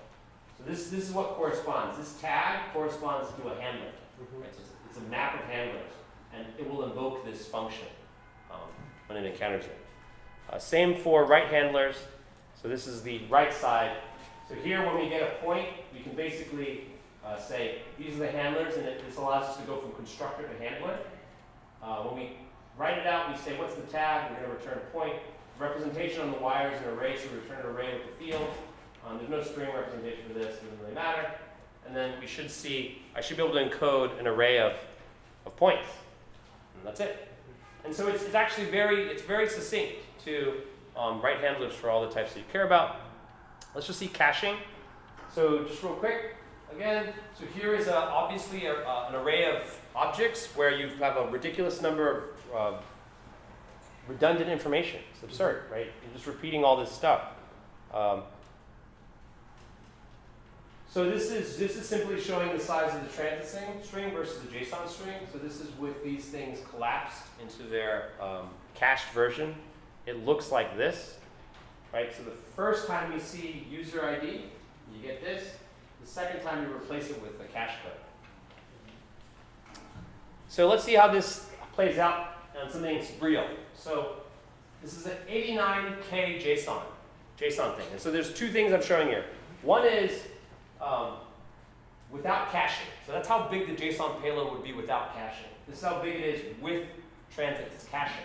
this is what corresponds. This tag corresponds to a handler. Right? So it's a map of handlers, and it will invoke this function when it encounters it. Same for right handlers. So this is the right side. So here, when we get a point, we can basically say these are the handlers, and this allows us to go from constructor to handler. When we write it out, we say, what's the tag? We're going to return a point. Representation on the wire is an array, so we return an array with the field. There's no string representation for this, it doesn't really matter. And then we should see, I should be able to encode an array of points. And that's it. And so it's actually very succinct to write handlers for all the types that you care about. Let's just see caching. So just real quick, again, so here is obviously an array of objects where you have a ridiculous number of redundant information. It's absurd, right? You're just repeating all this stuff. So this is simply showing the size of the transit string versus the JSON string. So this is with these things collapsed into their cached version. It looks like this, right? So the first time you see user ID, you get this. The second time you replace it with a cache code. So let's see how this plays out on something real. So this is an 89K JSON thing. And so there's 2 things I'm showing here. One is without caching. So that's how big the JSON payload would be without caching. This is how big it is with transit, it's caching.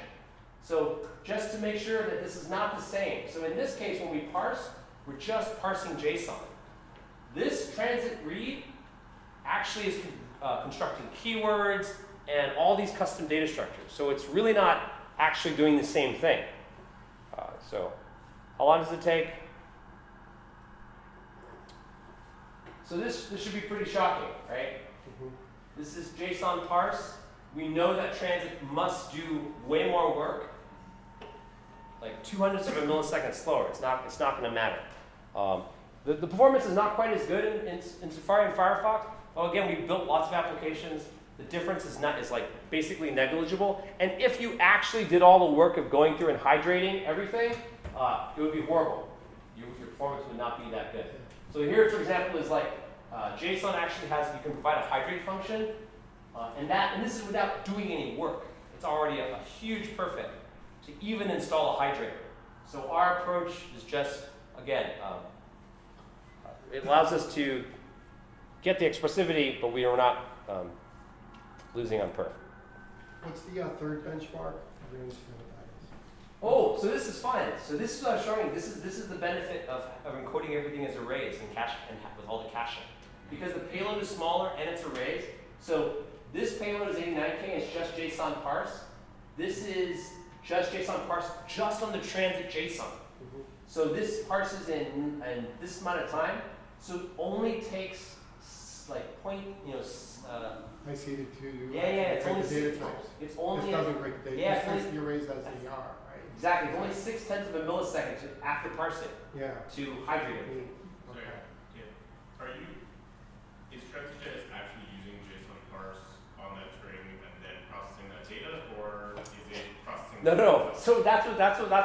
So just to make sure that this is not the same. So in this case, when we parse, we're just parsing JSON. This transit read actually is constructing keywords and all these custom data structures. So it's really not actually doing the same thing. So how long does it take? So this should be pretty shocking, right? This is JSON parse. We know that transit must do way more work, like 200ths of a millisecond slower. It's not going to matter. The performance is not quite as good in Safari and Firefox. Well, again, we built lots of applications. The difference is like basically negligible. And if you actually did all the work of going through and hydrating everything, it would be horrible. Your performance would not be that good. So here, for example, is like JSON actually has, you can provide a hydrate function, and this is without doing any work. It's already a huge perfect to even install a hydrator. So our approach is just, again, it allows us to get the expressivity, but we are not losing on perf. What's the third benchmark? Everyone's familiar with that is. Oh, so this is fine. So this is what I was showing you. This is the benefit of encoding everything as arrays and cache and with all the caching. Because the payload is smaller and it's arrays. So this payload is 89K, it's just JSON parse. This is just JSON parse just on the transit JSON. So this parses in this amount of time. So it only takes like I see it too. it's only the data types. It's only This doesn't break the data. yeah, This takes the arrays as they are, right? exactly. It's only 0.6 of a millisecond after parsing Yeah. to hydrate it. Okay. Is Transit.js actually using JSON parse on that string and then processing that data, or is it processing? No. So that's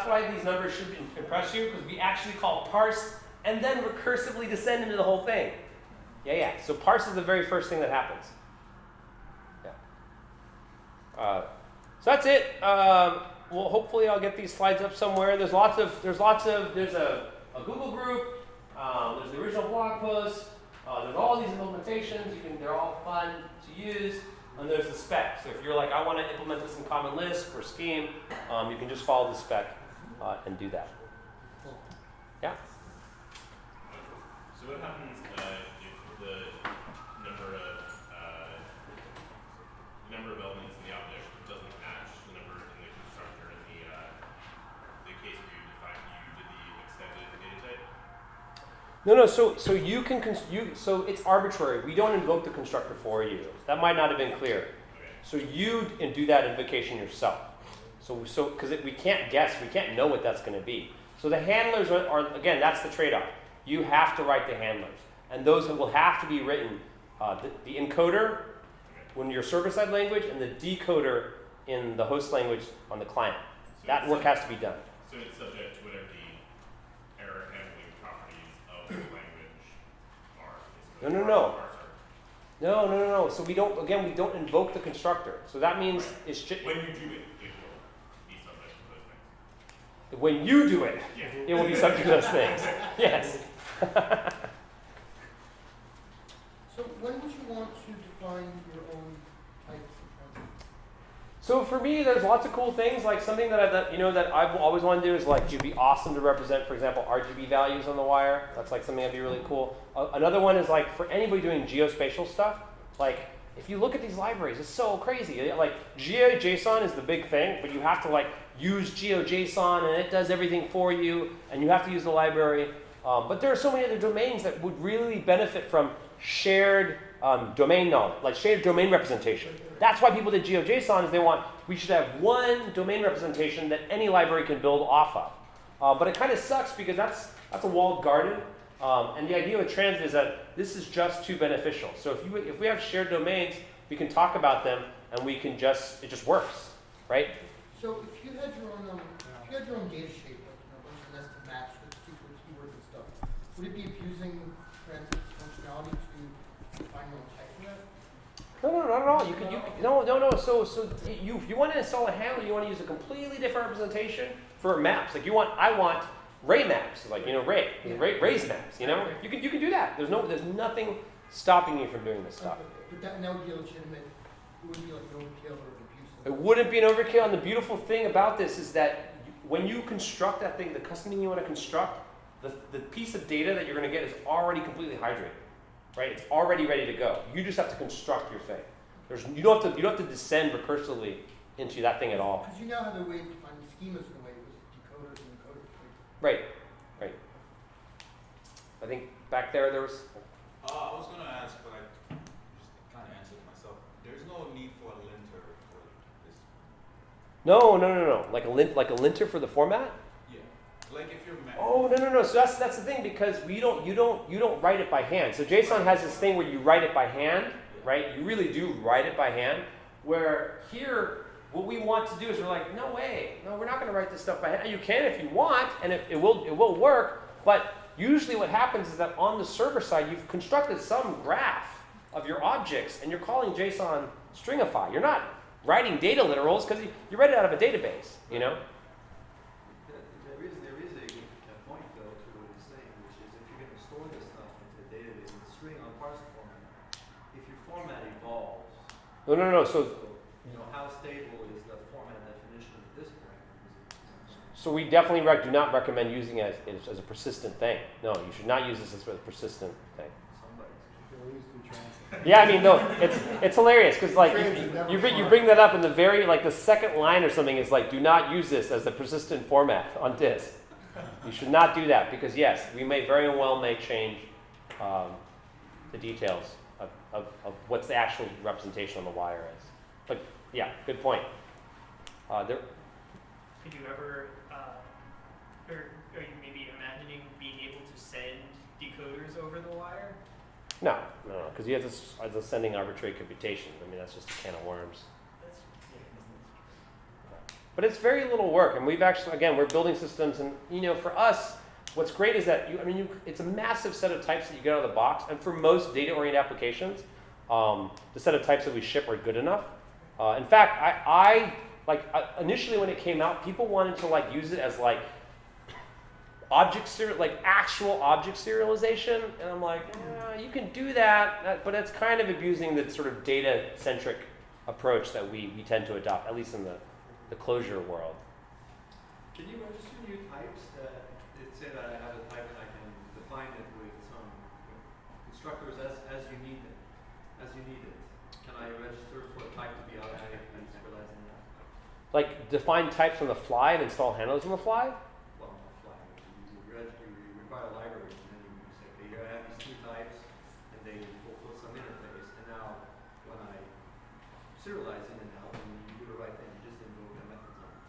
why these numbers should impress you, because we actually call parse and then recursively descend into the whole thing. Yeah. So parse is the very first thing that happens. Yeah. So that's it. Well, hopefully I'll get these slides up somewhere. There's a Google group. There's the original blog post. There's all these implementations. They're all fun to use. And there's the spec. So if you're like, I want to implement this in Common Lisp or Scheme, you can just follow the spec and do that. Yeah. So what happens if the number of elements in the object doesn't match the number in the constructor in the case where you define you did the extended data type? No. So you can so it's arbitrary. We don't invoke the constructor for you. That might not have been clear. Okay. So you do that invocation yourself. So because we can't guess, we can't know what that's going to be. So the handlers are again, that's the trade-off. You have to write the handlers, and those will have to be written. The encoder when your server-side language, and the decoder in the host language on the client. So That it's work has to be done. So it's subject to whatever the error handling properties of the language are. No. Parser. No. So we don't invoke the constructor. So that means it's just When you do it, it will be subject to those things. when you do it, Yeah. it will be subject to those things. Yes. So when would you want to define your own types of transit? So for me, there's lots of cool things. Like something that I've always wanted to do is like it'd be awesome to represent, for example, RGB values on the wire. That's like something that'd be really cool. Another one is like for anybody doing geospatial stuff. Like if you look at these libraries, it's so crazy. Like GeoJSON is the big thing, but you have to like use GeoJSON and it does everything for you, and you have to use the library. But there are so many other domains that would really benefit from shared domain knowledge, like shared domain representation. That's why people did GeoJSON, is we should have one domain representation that any library can build off of. But it kind of sucks because that's a walled garden. And the idea with transit is that this is just too beneficial. So if we have shared domains, we can talk about them and it just works, right? So if you had your own data shape, like a bunch of nested maps with particular keywords and stuff, would it be abusing transit's functionality to define your own type for that? No, not at all. No. So you want to install a handler, you want to use a completely different representation for maps. Like I want ray maps, like rays maps. You can do that. There's nothing stopping you from doing this stuff. Okay. But that would be legitimate. It wouldn't be like an overkill or an abuse. It wouldn't be an overkill, and the beautiful thing about this is that when you construct that thing, the custom thing you want to construct, the piece of data that you're going to get is already completely hydrated, right? It's already ready to go. You just have to construct your thing. You don't have to descend recursively into that thing at all. Because you now have a way to define schemas in a way with decoders and encoders. Right. I think back there was. I was going to ask, but I just kind of answered it myself. There's no need for a linter for this. No. Like a linter for the format. Yeah. Like if you're Oh no. So that's the thing, because you don't write it by hand. So JSON has this thing where you write it by hand, right? You really do write it by hand. Where here, what we want to do is we're like, no way, no, we're not going to write this stuff by hand. You can if you want, and it will work. But usually, what happens is that on the server side, you've constructed some graph of your objects, and you're calling JSON stringify. You're not writing data literals because you read it out of a database, There is a point though to what he's saying, which is if you're going to store this stuff into a database in string on parser format, if your format evolves. No. So how stable is the format definition at this point? So we definitely do not recommend using it as a persistent thing. No, you should not use this as a persistent thing. Yeah, I mean, no, it's hilarious because like you bring that up in the very like the second line or something is like do not use this as a persistent format on disk. You should not do that because yes, we may very well may change the details of what's the actual representation on the wire is. But yeah, good point. Could you ever, or are you maybe imagining being able to send decoders over the wire? No, because you have this as a sending arbitrary computation. I mean, that's just a can of worms. That's, But it's very little work, and we've actually, again, we're building systems, and you know, for us, what's great is that it's a massive set of types that you get out of the box, and for most data-oriented applications, the set of types that we ship are good enough. In fact, I initially when it came out, people wanted to like use it as like actual object serialization, and I'm like, you can do that, but it's kind of abusing the sort of data-centric approach that we tend to adopt, at least in the Clojure world. Can you register new types? Say that I have a type and I can define it with some constructors as you need it. Can I register for a type to be automatically serializing that? Like define types on the fly and install handlers on the fly? Well, not fly. You require libraries, and then you say, okay, here I have these two types, and they fulfill some interface. And now, when I serialize in and out, and you do the right thing, you just invoke the methods on it.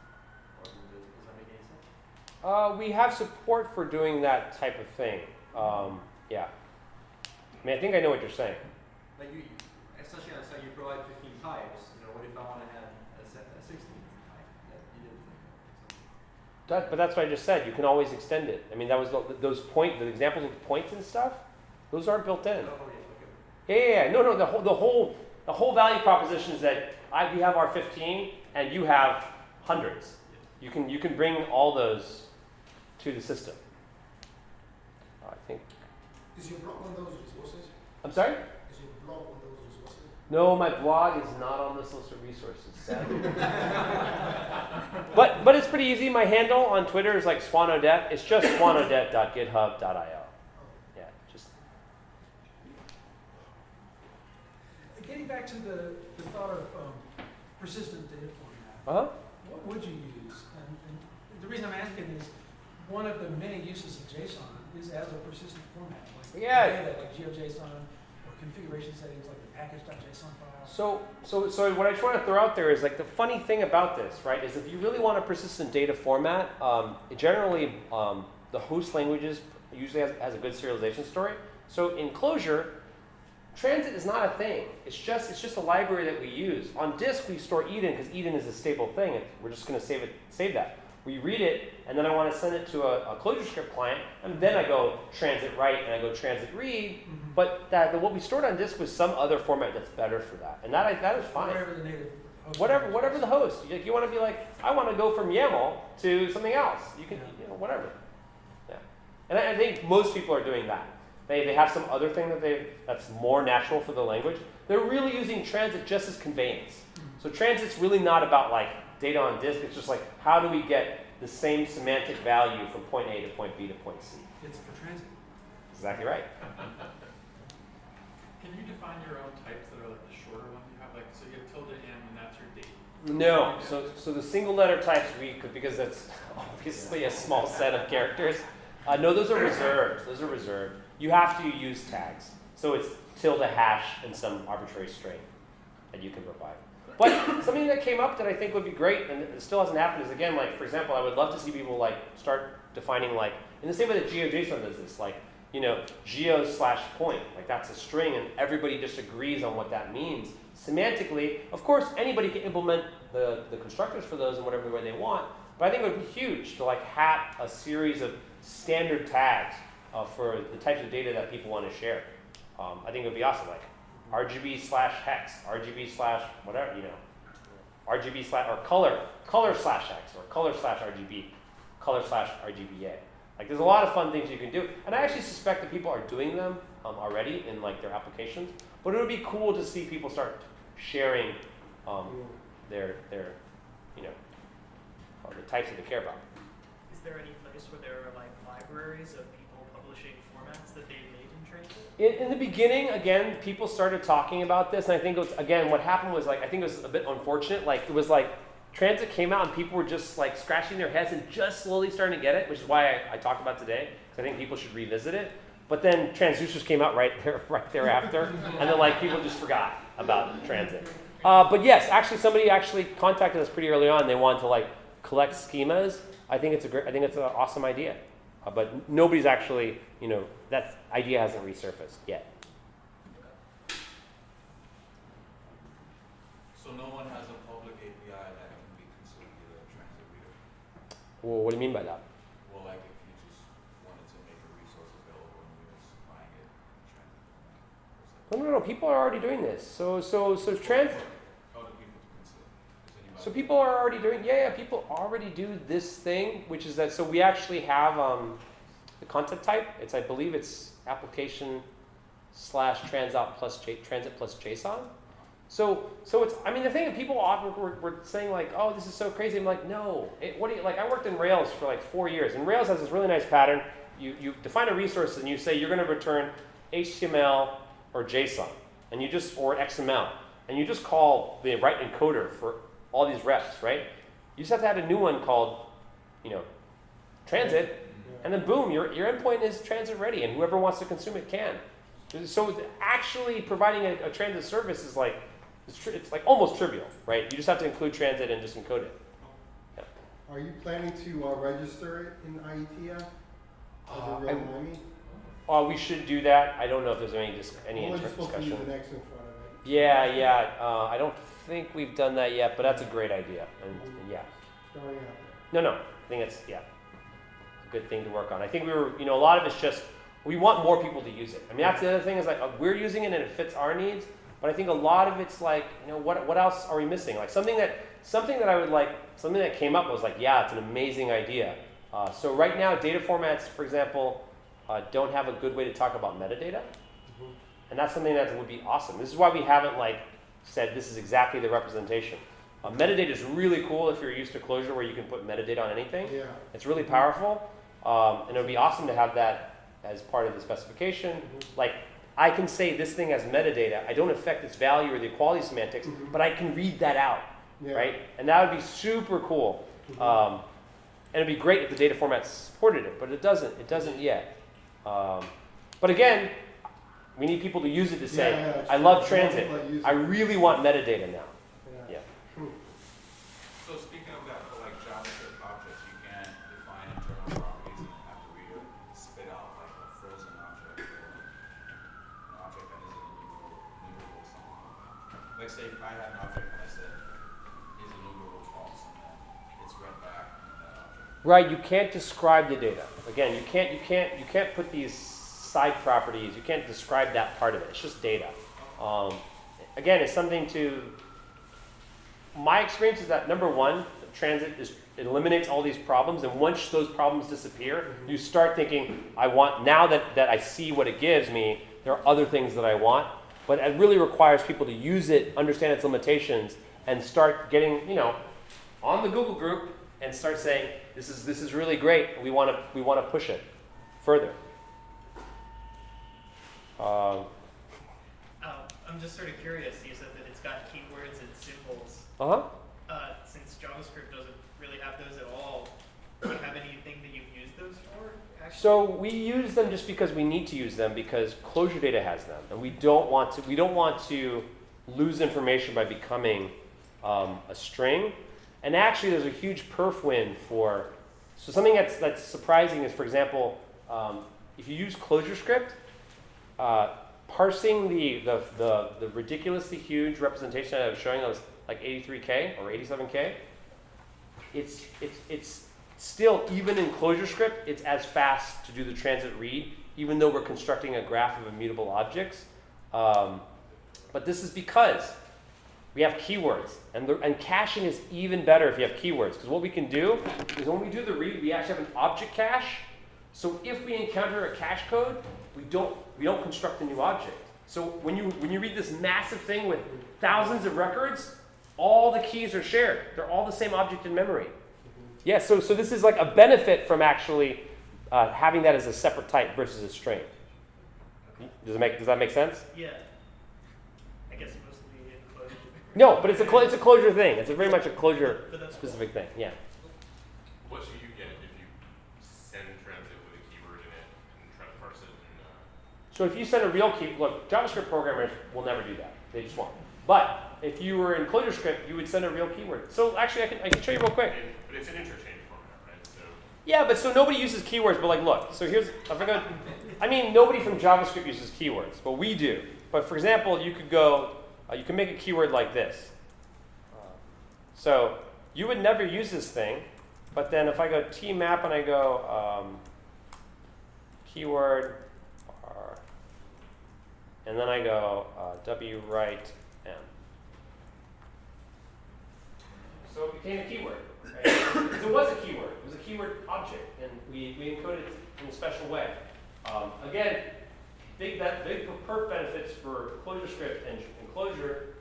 Or does that make any sense? We have support for doing that type of thing. Yeah. I mean, I think I know what you're saying. Like especially on a site, you provide 15 types. You know, what if I want to have a 16th type that you didn't think of? But that's what I just said. You can always extend it. I mean, that was the examples of the points and stuff. Those aren't built in. Oh, yeah, okay. Yeah. No. The whole value proposition is that we have our 15 and you have hundreds. You can bring all those to the system. I think. Is your blog on those resources? I'm sorry? Is your blog on those resources? No, my blog is not on this list of resources, sadly. but it's pretty easy. My handle on Twitter is like SwanOdette. It's just swanodette.github.io. Yeah, just. Getting back to the thought of persistent data format, what would you use? And the reason I'm asking is one of the many uses of JSON is as a persistent format, like like GeoJSON or configuration settings like the package.json file. So what I just want to throw out there is like the funny thing about this, right, is if you really want a persistent data format, generally the host languages usually has a good serialization story. So in Clojure, transit is not a thing. It's just a library that we use. On disk, we store EDN because EDN is a stable thing. And we're just going to save that. We read it, and then I want to send it to a ClojureScript client, and then I go transit write and I go transit read. Mm-hmm. But what we stored on disk was some other format that's better for that, and that is fine. Whatever the native host. Whatever the host. You want to be like, I want to go from YAML to something else. You can, whatever. Yeah. And I think most people are doing that. They have some other thing that's more natural for the language. They're really using transit just as conveyance. So transit's really not about like data on disk. It's just like how do we get the same semantic value from point A to point B to point C. It's for transit. Exactly right. Can you define your own types that are like the shorter ones you have? Like, so you have tilde m and that's your date. No. So the single letter types because that's obviously a small set of characters. No, those are reserved. Those are reserved. You have to use tags. So it's tilde hash and some arbitrary string that you can provide. But something that came up that I think would be great, and it still hasn't happened, is again, like, for example, I would love to see people like start defining like, in the same way that GeoJSON does this, like, geo/point, like that's a string and everybody just agrees on what that means. Semantically, of course, anybody can implement the constructors for those in whatever way they want, but I think it would be huge to like have a series of standard tags for the types of data that people want to share. I think it would be awesome, like RGB/hex, RGB/whatever, RGB/ or color/hex, or color/RGB, color/RGBA. Like there's a lot of fun things you can do, and I actually suspect that people are doing them already in like their applications. But it would be cool to see people start sharing their the types that they care about. there any place where there are like libraries of people publishing formats that they made in Transit? In the beginning, again, people started talking about this, and I think it was, again, what happened was like, I think it was a bit unfortunate. Like, it was like, Transit came out and people were just like scratching their heads and just slowly starting to get it, which is why I talked about today, because I think people should revisit it. But then transducers came out right thereafter, and then like people just forgot about Transit. But yes, actually, somebody actually contacted us pretty early on. They wanted to like collect schemas. I think it's an awesome idea, but nobody's actually, that idea hasn't resurfaced yet. So no one has a public API that can be consumed via a Transit reader? Well, what do you mean by that? Well, like if you just wanted to make a resource available and you're just buying it in Transit. No. People are already doing this. So Transit. Other people to consider. Does anybody- So people are already doing. Yeah. People already do this thing, which is that. So we actually have the content type. I believe it's application / transit plus JSON. So it's, I mean, the thing that people often were saying like, oh, this is so crazy. I'm like, no. I worked in Rails for like 4 years, and Rails has this really nice pattern. You define a resource and you say you're going to return HTML or JSON, and or XML, and you just call the right encoder for all these refs, right? You just have to add a new one called, Transit, and then boom, your endpoint is Transit ready, and whoever wants to consume it can. So actually providing a Transit service is like, it's like almost trivial, right? You just have to include Transit and just encode it. Yeah. Are you planning to register it in IETF as a real MIME? We should do that. I don't know if there's any Or are you supposed to use discussion. an X in front of it? Yeah. I don't think we've done that yet, but that's a great idea. And yeah. Throwing it out there. No. I think it's a good thing to work on. I think we were, a lot of it's just, we want more people to use it. I mean, that's the other thing is like, we're using it and it fits our needs, but I think a lot of it's like, what else are we missing? Like something that I would like, something that came up was like, yeah, it's an amazing idea. So right now, data formats, for example, don't have a good way to talk about metadata. And that's something that would be awesome. This is why we haven't said this is exactly the representation. Metadata is really cool if you're used to Clojure where you can put metadata on anything. Yeah. It's really powerful. And it would be awesome to have that as part of the specification. Like, I can say this thing has metadata. I don't affect its value or the equality semantics, but I can read that out, right? And that would be super cool. And it'd be great if the data format supported it, but it doesn't. It doesn't yet. But again, we need people to use it to say, I love Transit. I really want metadata now. Yeah. So speaking of that, for like JavaScript objects, you can't define internal properties and have the reader spit out like a frozen object or an object that isn't enumerable somehow. Like say if I had an object and I said, is enumerable false, and then it's read back in that object. Right, you can't describe the data. Again, you can't put these side properties, you can't describe that part of it. It's just data. Again, it's something to, my experience is that number one, Transit it eliminates all these problems, and once those problems disappear, you start thinking, now that I see what it gives me, there are other things that I want, but it really requires people to use it, understand its limitations, and start getting, on the Google group and start saying, this is really great, we want to push it further. I'm just sort of curious. You said that it's got keywords and symbols. Since JavaScript doesn't really have those at all, do you have anything that you've used those for? Actually? So we use them just because we need to use them because Clojure data has them, and we don't want to lose information by becoming a string. And actually, there's a huge perf win for. So something that's surprising is, for example, if you use ClojureScript. Parsing the ridiculously huge representation that I was showing that was like 83K or 87K, it's still, even in ClojureScript, it's as fast to do the transit read, even though we're constructing a graph of immutable objects. But this is because we have keywords, and caching is even better if you have keywords, because what we can do is when we do the read, we actually have an object cache. So if we encounter a cache code, we don't construct a new object. So when you read this massive thing with thousands of records, all the keys are shared. They're all the same object in memory. Yeah, so this is like a benefit from actually having that as a separate type versus a string. Does that make sense? Yeah. I guess mostly in Clojure. No, but it's a Clojure thing. It's very much a Clojure specific thing. Yeah. What should you get if you send transit with a keyword in it and try to parse it? So if you send a real key, look, JavaScript programmers will never do that. They just won't. But if you were in ClojureScript, you would send a real keyword. So actually, I can show you real quick. But it's an interchange format, right? So Yeah, but so nobody uses keywords. But like, look. So here's I mean, nobody from JavaScript uses keywords, but we do. But for example, you could go. You can make a keyword like this. So you would never use this thing, but then if I go tmap and I go keyword, and then I go write m. So it became a keyword. Right? Because it was a keyword. It was a keyword object, and we encoded it in a special way. Again, big perf benefits for ClojureScript and Clojure.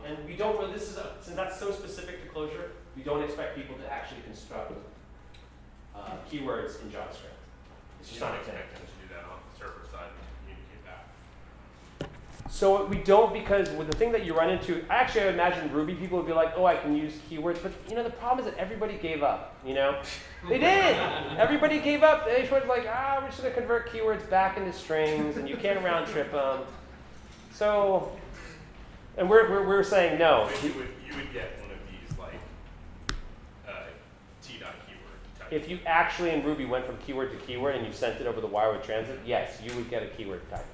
And we don't really, since that's so specific to Clojure, we don't expect people to actually construct keywords in JavaScript. It's just you not don't a thing. expect them to do that on the server side and communicate that. So we don't, because with the thing that you run into, I imagine Ruby people would be like, oh, I can use keywords, but the problem is that everybody gave up, They did! Everybody gave up. They were like, we're just going to convert keywords back into strings, and you can't round trip them. So, and we're saying no. So you would get one of these like t.keyword type. If you actually in Ruby went from keyword to keyword and you sent it over the wire with transit, yes, you would get a keyword type.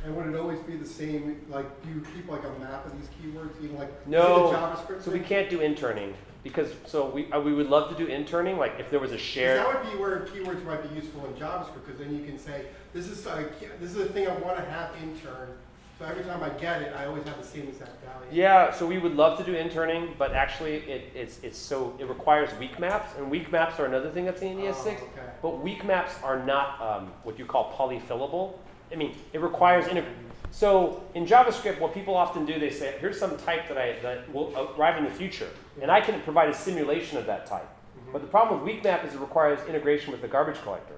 And would it always be the same, like, do you keep like a map of these keywords, even like No, the JavaScript so we thing? can't do interning because we would love to do interning, like if there was a 'Cause shared. that would be where keywords might be useful in JavaScript, because then you can say, this is a thing I want to have intern. So every time I get it, I always have the same exact value. Yeah, so we would love to do interning, but actually it requires weak maps, and weak maps are another thing that's in ES6. Okay. But weak maps are not what you call polyfillable. I mean, it requires So in JavaScript, what people often do, they say, here's some type that will arrive in the future, and I can provide a simulation of that type. Mm-hmm. But the problem with weak map is it requires integration with the garbage collector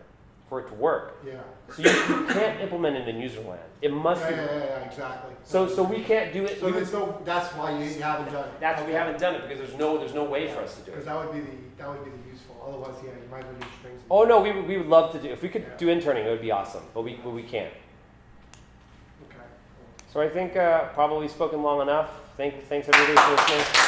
for it to work. Yeah. So you can't implement it in user land. It must be. Yeah, exactly. So we can't do it. So that's why you haven't done it. That's why we haven't done it, because there's no way for us to do Because it. that would be the useful. Otherwise, yeah, you might as well use strings. Oh no, we would love to do. If we could do interning, it would be awesome. But we can't. Okay. So I think probably spoken long enough. Thanks everybody for listening.